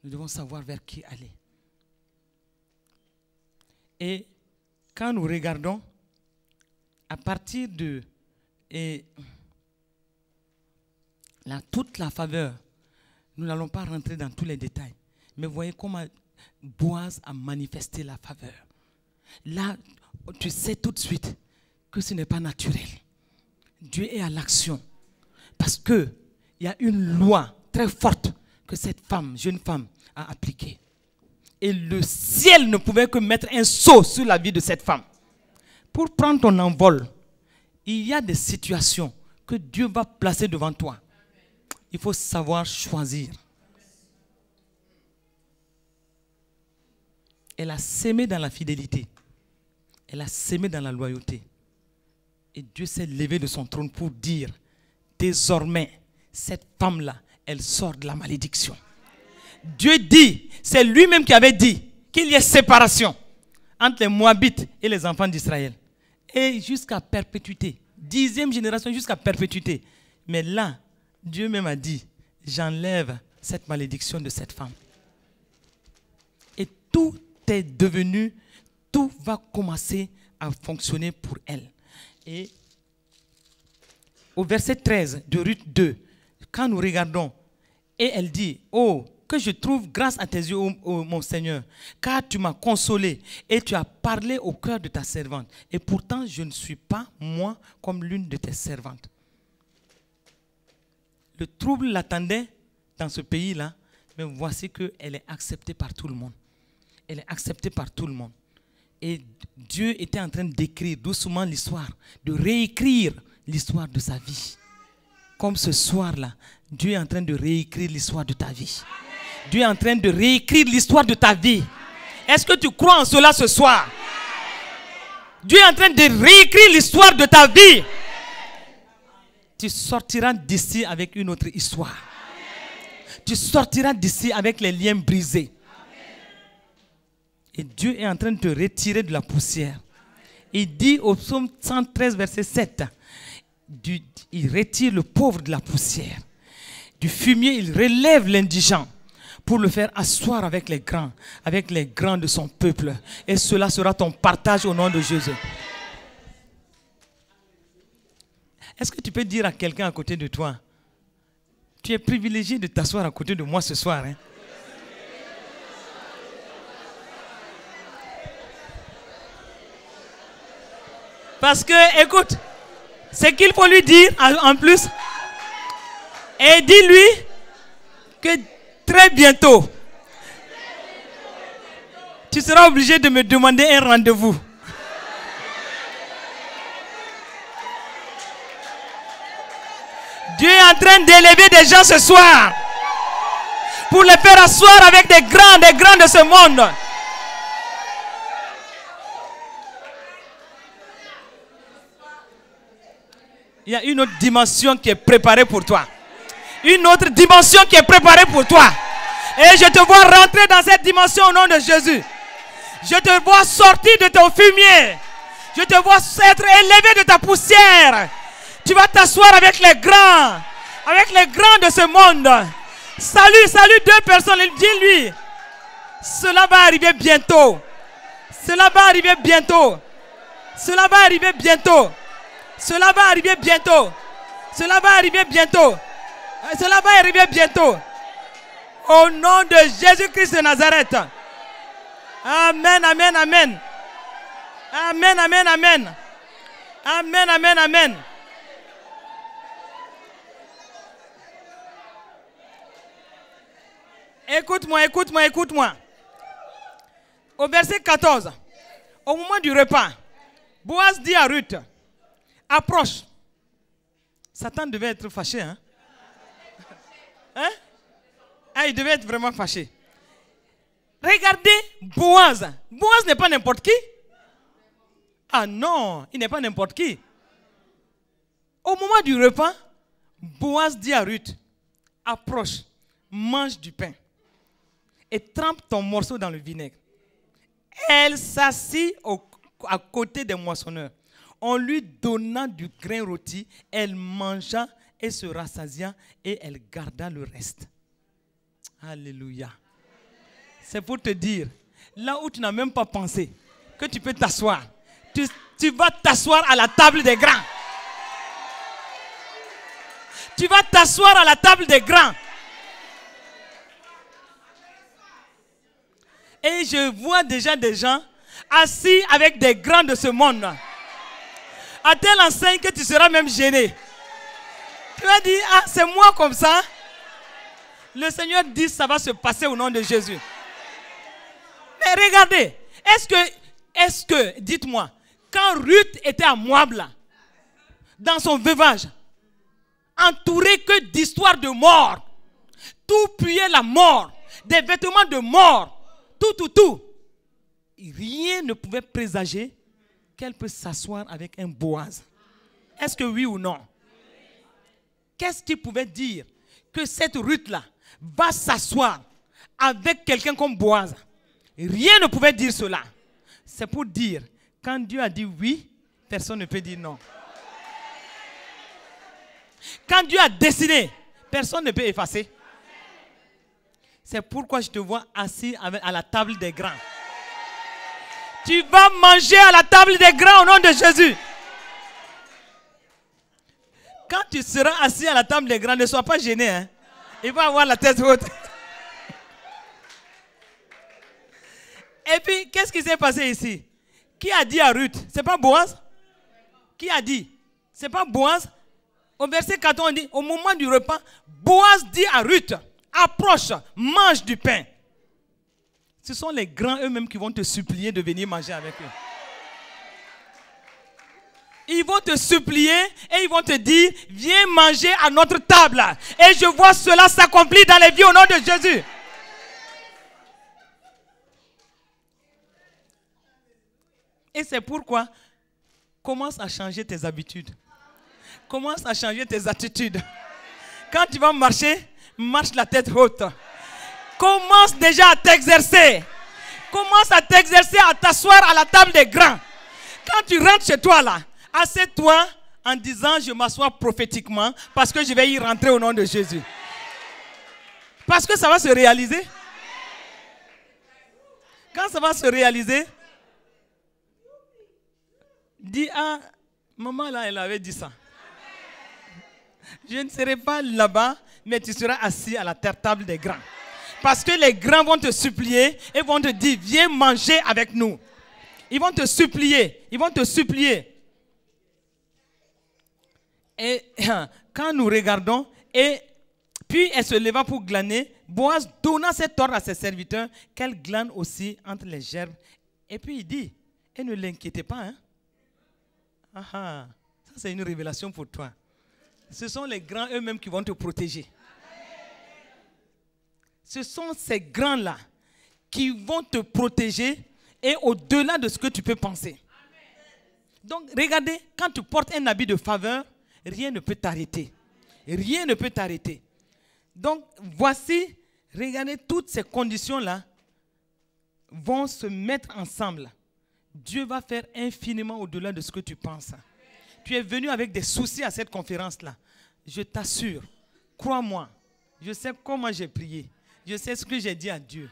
Nous devons savoir vers qui aller. Et quand nous regardons, à partir de toute la faveur, nous n'allons pas rentrer dans tous les détails, mais voyez comment Boaz a manifesté la faveur. Là, tu sais tout de suite que ce n'est pas naturel. Dieu est à l'action. Parce qu'il y a une loi très forte que cette femme, jeune femme, a appliquée. Et le ciel ne pouvait que mettre un sceau sur la vie de cette femme. Pour prendre ton envol, il y a des situations que Dieu va placer devant toi. Il faut savoir choisir. Elle a sémé dans la fidélité. Elle a sémé dans la loyauté. Et Dieu s'est levé de son trône pour dire, désormais, cette femme-là, elle sort de la malédiction. Dieu dit, c'est lui-même qui avait dit qu'il y ait séparation entre les Moabites et les enfants d'Israël. Et jusqu'à perpétuité, 10e génération jusqu'à perpétuité. Mais là, Dieu même a dit, j'enlève cette malédiction de cette femme. Et tout est devenu, tout va commencer à fonctionner pour elle. Et au verset 13 de Ruth 2, quand nous regardons, et elle dit, oh, que je trouve grâce à tes yeux, oh, mon Seigneur, car tu m'as consolé et tu as parlé au cœur de ta servante. Et pourtant, je ne suis pas, moi, comme l'une de tes servantes. Le trouble l'attendait dans ce pays-là, mais voici qu'elle est acceptée par tout le monde. Elle est acceptée par tout le monde. Et Dieu était en train d'écrire doucement l'histoire, de réécrire l'histoire de sa vie. Comme ce soir-là, Dieu est en train de réécrire l'histoire de ta vie. Dieu est en train de réécrire l'histoire de ta vie. Est-ce que tu crois en cela ce soir? Dieu est en train de réécrire l'histoire de ta vie. Tu sortiras d'ici avec une autre histoire. Tu sortiras d'ici avec les liens brisés. Et Dieu est en train de te retirer de la poussière. Il dit au psaume 113, verset 7, il retire le pauvre de la poussière. Du fumier, il relève l'indigent pour le faire asseoir avec les grands de son peuple. Et cela sera ton partage au nom de Jésus. Est-ce que tu peux dire à quelqu'un à côté de toi, tu es privilégié de t'asseoir à côté de moi ce soir, hein? Parce que, écoute, c'est qu'il faut lui dire en plus. Et dis-lui que très bientôt, tu seras obligé de me demander un rendez-vous. Dieu est en train d'élever des gens ce soir pour les faire asseoir avec des grands de ce monde. Il y a une autre dimension qui est préparée pour toi. Une autre dimension qui est préparée pour toi. Et je te vois rentrer dans cette dimension au nom de Jésus. Je te vois sortir de ton fumier. Je te vois être élevé de ta poussière. Tu vas t'asseoir avec les grands de ce monde. Salut 2 personnes. Dis-lui, cela va arriver bientôt. Cela va arriver bientôt. Cela va arriver bientôt. Cela va arriver bientôt. Cela va arriver bientôt. Cela va arriver bientôt. Au nom de Jésus-Christ de Nazareth. Amen, amen, amen. Amen, amen, amen. Amen, amen, amen. Écoute-moi, écoute-moi, écoute-moi. Au verset 14, au moment du repas, Boaz dit à Ruth, approche. Satan devait être fâché, hein? Hein? Ah, il devait être vraiment fâché. Regardez Boaz. Boaz n'est pas n'importe qui. Ah non, il n'est pas n'importe qui. Au moment du repas, Boaz dit à Ruth, approche, mange du pain et trempe ton morceau dans le vinaigre. Elle s'assit à côté des moissonneurs. On lui donna du grain rôti, elle mangea et se rassasia et elle garda le reste. Alléluia. C'est pour te dire, là où tu n'as même pas pensé que tu peux t'asseoir, tu vas t'asseoir à la table des grands. Tu vas t'asseoir à la table des grands. Et je vois déjà des gens assis avec des grands de ce monde. À telle enseigne que tu seras même gêné. Tu vas dire, ah, c'est moi comme ça. Le Seigneur dit, ça va se passer au nom de Jésus. Mais regardez, est-ce que, dites-moi, quand Ruth était à Moab, là, dans son veuvage, entouré que d'histoires de mort, tout puait la mort, des vêtements de mort, tout. Rien ne pouvait présager qu'elle peut s'asseoir avec un Boaz. Est-ce que oui ou non? Qu'est-ce qui pouvait dire que cette Ruth-là va s'asseoir avec quelqu'un comme Boaz? Rien ne pouvait dire cela. C'est pour dire, quand Dieu a dit oui, personne ne peut dire non. Quand Dieu a décidé, personne ne peut effacer. C'est pourquoi je te vois assis à la table des grands. Tu vas manger à la table des grands au nom de Jésus. Quand tu seras assis à la table des grands, ne sois pas gêné. Hein? Il va avoir la tête haute. Et puis, qu'est-ce qui s'est passé ici? Qui a dit à Ruth? C'est pas Boaz? Qui a dit? C'est pas Boaz? Au verset 14, on dit, au moment du repas, Boaz dit à Ruth, approche, mange du pain. Ce sont les grands eux-mêmes qui vont te supplier de venir manger avec eux. Ils vont te supplier et ils vont te dire, viens manger à notre table. Et je vois cela s'accomplir dans les vies au nom de Jésus. Et c'est pourquoi, commence à changer tes habitudes. Commence à changer tes attitudes. Quand tu vas marcher, marche la tête haute. Commence déjà à t'exercer. Commence à t'exercer, à t'asseoir à la table des grands. Quand tu rentres chez toi là, assieds-toi en disant je m'assois prophétiquement parce que je vais y rentrer au nom de Jésus. Parce que ça va se réaliser. Quand ça va se réaliser, dis ah, maman là, elle avait dit ça. Je ne serai pas là-bas, mais tu seras assis à la table des grands. Parce que les grands vont te supplier et vont te dire, viens manger avec nous. Ils vont te supplier, ils vont te supplier. Et quand nous regardons, et puis elle se leva pour glaner, Boaz donna cet ordre à ses serviteurs qu'elle glane aussi entre les gerbes. Et puis il dit, et ne l'inquiétez pas. Hein? Ça c'est une révélation pour toi. Ce sont les grands eux-mêmes qui vont te protéger. Ce sont ces grands-là qui vont te protéger et au-delà de ce que tu peux penser. Donc, regardez, quand tu portes un habit de faveur, rien ne peut t'arrêter. Rien ne peut t'arrêter. Donc, voici, regardez, toutes ces conditions-là vont se mettre ensemble. Dieu va faire infiniment au-delà de ce que tu penses. Tu es venu avec des soucis à cette conférence-là. Je t'assure, crois-moi, je sais comment j'ai prié. Je sais ce que j'ai dit à Dieu.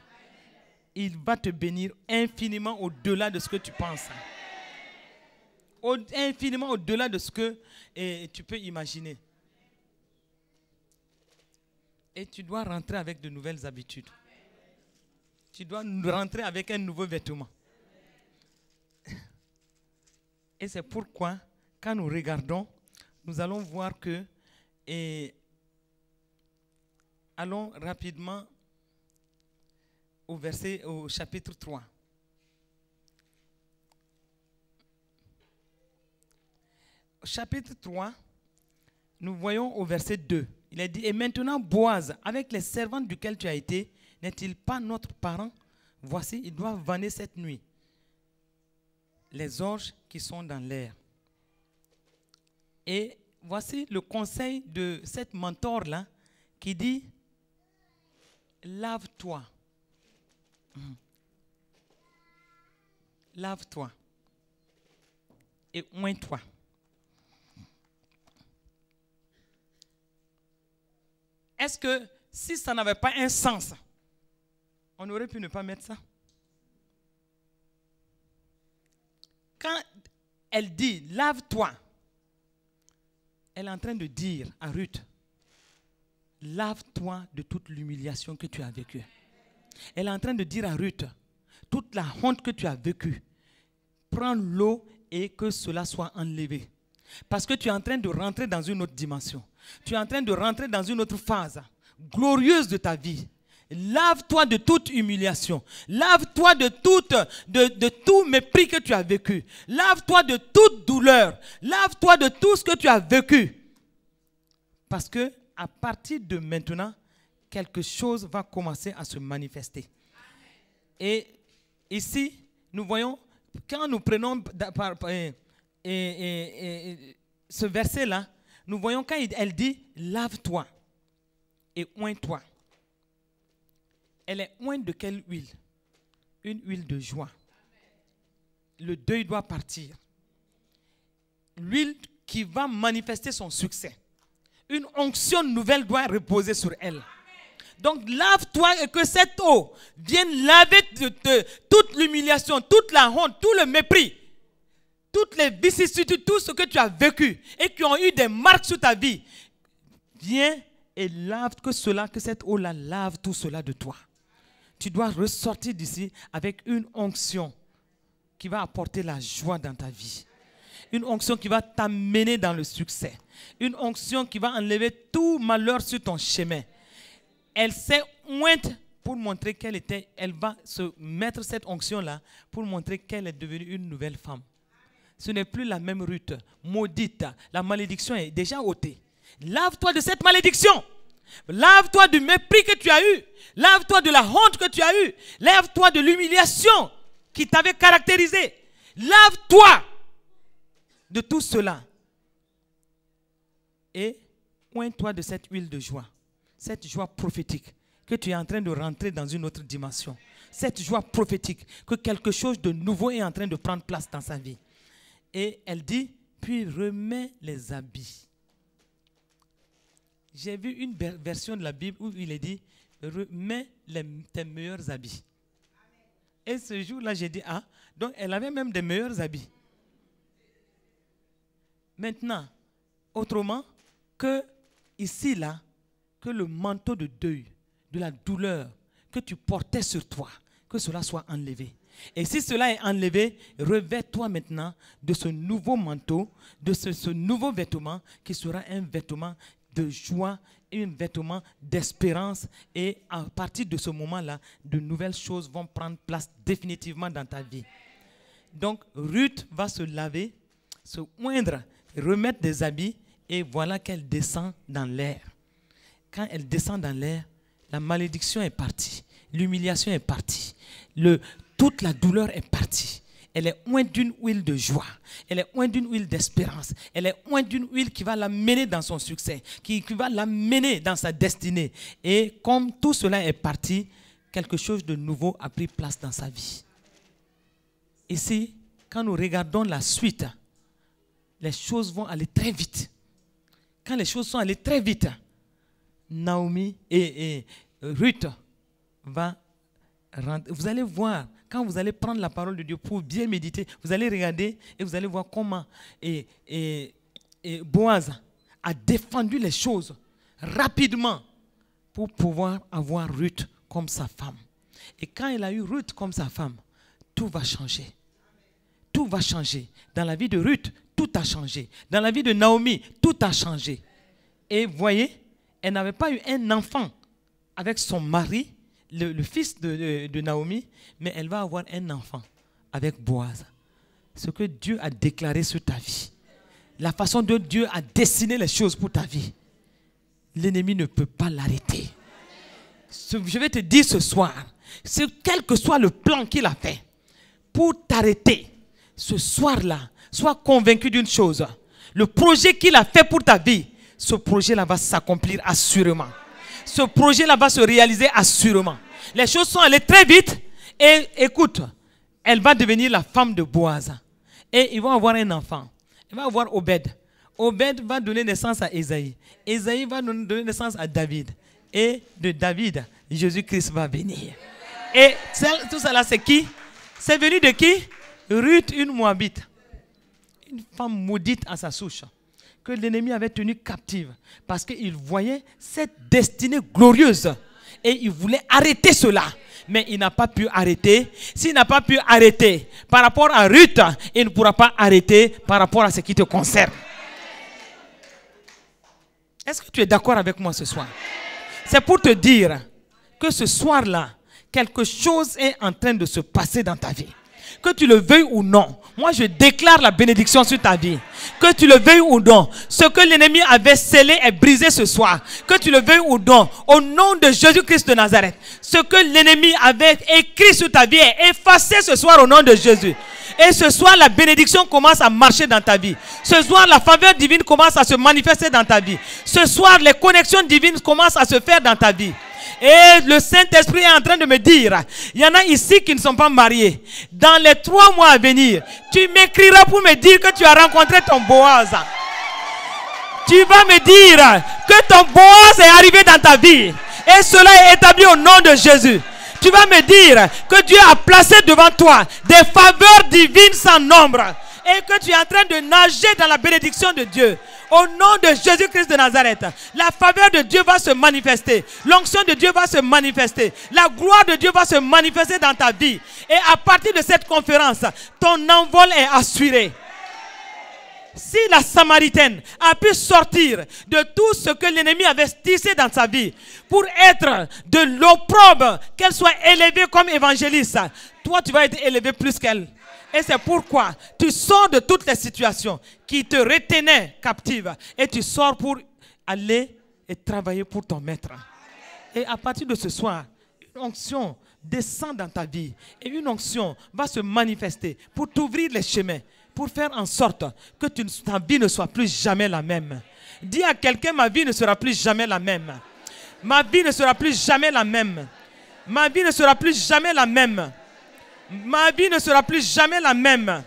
Il va te bénir infiniment au-delà de ce que tu penses. Infiniment au-delà de ce que tu peux imaginer. Et tu dois rentrer avec de nouvelles habitudes. Tu dois rentrer avec un nouveau vêtement. Et c'est pourquoi, quand nous regardons, nous allons voir que, allons rapidement au chapitre 3. Au chapitre 3, nous voyons au verset 2. Il est dit, et maintenant Boaz, avec les servantes duquel tu as été, n'est-il pas notre parent? Voici, il doit vanner cette nuit les orges qui sont dans l'air. Et voici le conseil de cette mentor-là qui dit, lave-toi. Lave-toi. et oins-toi. Est-ce que si ça n'avait pas un sens, on aurait pu ne pas mettre ça? Quand elle dit « lave-toi », elle est en train de dire à Ruth, lave-toi de toute l'humiliation que tu as vécue. Elle est en train de dire à Ruth, toute la honte que tu as vécue, prends l'eau et que cela soit enlevé. Parce que tu es en train de rentrer dans une autre dimension. Tu es en train de rentrer dans une autre phase glorieuse de ta vie. Lave-toi de toute humiliation. Lave-toi de tout mépris que tu as vécu. Lave-toi de toute douleur. Lave-toi de tout ce que tu as vécu. Parce que à partir de maintenant, quelque chose va commencer à se manifester. Et ici, nous voyons, quand nous prenons ce verset-là, nous voyons quand elle dit « lave-toi et oins-toi ». Elle est ointe de quelle huile? Une huile de joie. Le deuil doit partir. L'huile qui va manifester son succès. Une onction nouvelle doit reposer sur elle. Donc lave-toi et que cette eau vienne laver toute l'humiliation, toute la honte, tout le mépris, toutes les vicissitudes, tout ce que tu as vécu et qui ont eu des marques sur ta vie. Viens et lave que cette eau-là lave tout cela de toi. Tu dois ressortir d'ici avec une onction qui va apporter la joie dans ta vie. Une onction qui va t'amener dans le succès. Une onction qui va enlever tout malheur sur ton chemin. Elle s'est ointe pour montrer qu'elle était, elle va se mettre cette onction-là pour montrer qu'elle est devenue une nouvelle femme. Ce n'est plus la même Ruth, maudite. La malédiction est déjà ôtée. Lave-toi de cette malédiction. Lave-toi du mépris que tu as eu. Lave-toi de la honte que tu as eue. Lave-toi de l'humiliation qui t'avait caractérisé. Lave-toi de tout cela. Et oins-toi de cette huile de joie. Cette joie prophétique que tu es en train de rentrer dans une autre dimension. Cette joie prophétique que quelque chose de nouveau est en train de prendre place dans sa vie. Et elle dit, puis remets les habits. J'ai vu une version de la Bible où il est dit, remets tes meilleurs habits. Et ce jour-là, j'ai dit, ah, donc elle avait même des meilleurs habits. Maintenant, autrement que ici, là, que le manteau de deuil, de la douleur que tu portais sur toi, que cela soit enlevé. Et si cela est enlevé, revêt-toi maintenant de ce nouveau manteau, de ce nouveau vêtement qui sera un vêtement de joie, un vêtement d'espérance. Et à partir de ce moment-là, de nouvelles choses vont prendre place définitivement dans ta vie. Donc, Ruth va se laver, se oindre, remettre des habits et voilà qu'elle descend dans l'air. Quand elle descend dans l'air, la malédiction est partie, l'humiliation est partie, toute la douleur est partie. Elle est ointe d'une huile de joie, elle est ointe d'une huile d'espérance, elle est ointe d'une huile qui va l'amener dans son succès, qui va l'amener dans sa destinée. Et comme tout cela est parti, quelque chose de nouveau a pris place dans sa vie. Ici, quand nous regardons la suite, les choses vont aller très vite. Quand les choses sont allées très vite, Naomi et Ruth va rentrer. Vous allez voir, quand vous allez prendre la parole de Dieu pour bien méditer, vous allez regarder et vous allez voir comment Boaz a défendu les choses rapidement pour pouvoir avoir Ruth comme sa femme. Et quand il a eu Ruth comme sa femme, tout va changer. Tout va changer. Dans la vie de Ruth, tout a changé. Dans la vie de Naomi, tout a changé. Et voyez, elle n'avait pas eu un enfant avec son mari, le fils de Naomi, mais elle va avoir un enfant avec Boaz. Ce que Dieu a déclaré sur ta vie, la façon dont Dieu a dessiné les choses pour ta vie, l'ennemi ne peut pas l'arrêter. Je vais te dire ce soir, quel que soit le plan qu'il a fait pour t'arrêter, ce soir-là, sois convaincu d'une chose. Le projet qu'il a fait pour ta vie, ce projet-là va s'accomplir assurément. Ce projet-là va se réaliser assurément. Les choses sont allées très vite et écoute, elle va devenir la femme de Boaz. Et ils vont avoir un enfant. Il va avoir Obed. Obed va donner naissance à Ésaïe. Ésaïe va donner naissance à David. Et de David, Jésus-Christ va venir. Et tout ça là, c'est qui? C'est venu de qui? Ruth, une Moabite. Une femme maudite à sa souche, que l'ennemi avait tenue captive. Parce qu'il voyait cette destinée glorieuse. Et il voulait arrêter cela. Mais il n'a pas pu arrêter. S'il n'a pas pu arrêter par rapport à Ruth, il ne pourra pas arrêter par rapport à ce qui te concerne. Est-ce que tu es d'accord avec moi ce soir? C'est pour te dire que ce soir-là, quelque chose est en train de se passer dans ta vie. Que tu le veuilles ou non, moi je déclare la bénédiction sur ta vie. Que tu le veuilles ou non, ce que l'ennemi avait scellé est brisé ce soir. Que tu le veuilles ou non, au nom de Jésus-Christ de Nazareth, ce que l'ennemi avait écrit sur ta vie est effacé ce soir au nom de Jésus. Et ce soir, la bénédiction commence à marcher dans ta vie. Ce soir, la faveur divine commence à se manifester dans ta vie. Ce soir, les connexions divines commencent à se faire dans ta vie. Et le Saint-Esprit est en train de me dire, il y en a ici qui ne sont pas mariés. Dans les 3 mois à venir, tu m'écriras pour me dire que tu as rencontré ton Boaz. Tu vas me dire que ton Boaz est arrivé dans ta vie. Et cela est établi au nom de Jésus. Tu vas me dire que Dieu a placé devant toi des faveurs divines sans nombre. Et que tu es en train de nager dans la bénédiction de Dieu. Au nom de Jésus-Christ de Nazareth, la faveur de Dieu va se manifester. L'onction de Dieu va se manifester. La gloire de Dieu va se manifester dans ta vie. Et à partir de cette conférence, ton envol est assuré. Si la Samaritaine a pu sortir de tout ce que l'ennemi avait tissé dans sa vie pour être de l'opprobre, qu'elle soit élevée comme évangéliste, toi tu vas être élevé plus qu'elle. Et c'est pourquoi tu sors de toutes les situations qui te retenaient captive et tu sors pour aller et travailler pour ton maître. Et à partir de ce soir, une onction descend dans ta vie et une onction va se manifester pour t'ouvrir les chemins, pour faire en sorte que ta vie ne soit plus jamais la même. Dis à quelqu'un, ma vie ne sera plus jamais la même. Ma vie ne sera plus jamais la même. Ma vie ne sera plus jamais la même. Ma vie ne sera plus jamais la même.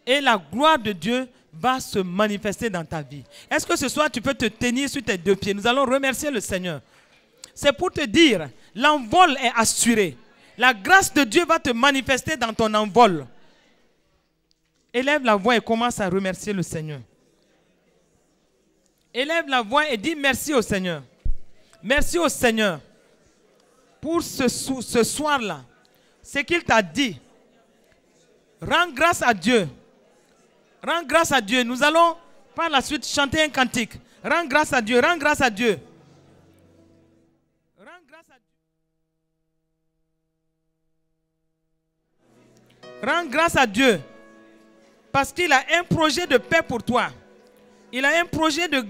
Et la gloire de Dieu va se manifester dans ta vie. Est-ce que ce soir tu peux te tenir sur tes 2 pieds? Nous allons remercier le Seigneur. C'est pour te dire, l'envol est assuré. La grâce de Dieu va te manifester dans ton envol. Élève la voix et commence à remercier le Seigneur. Élève la voix et dis merci au Seigneur. Merci au Seigneur pour ce soir-là. Ce qu'il t'a dit. Rends grâce à Dieu. Rends grâce à Dieu. Nous allons par la suite chanter un cantique. Rends grâce à Dieu. Rends grâce à Dieu. Rends grâce à Dieu. Rends grâce à Dieu. Parce qu'il a un projet de paix pour toi. Il a un projet de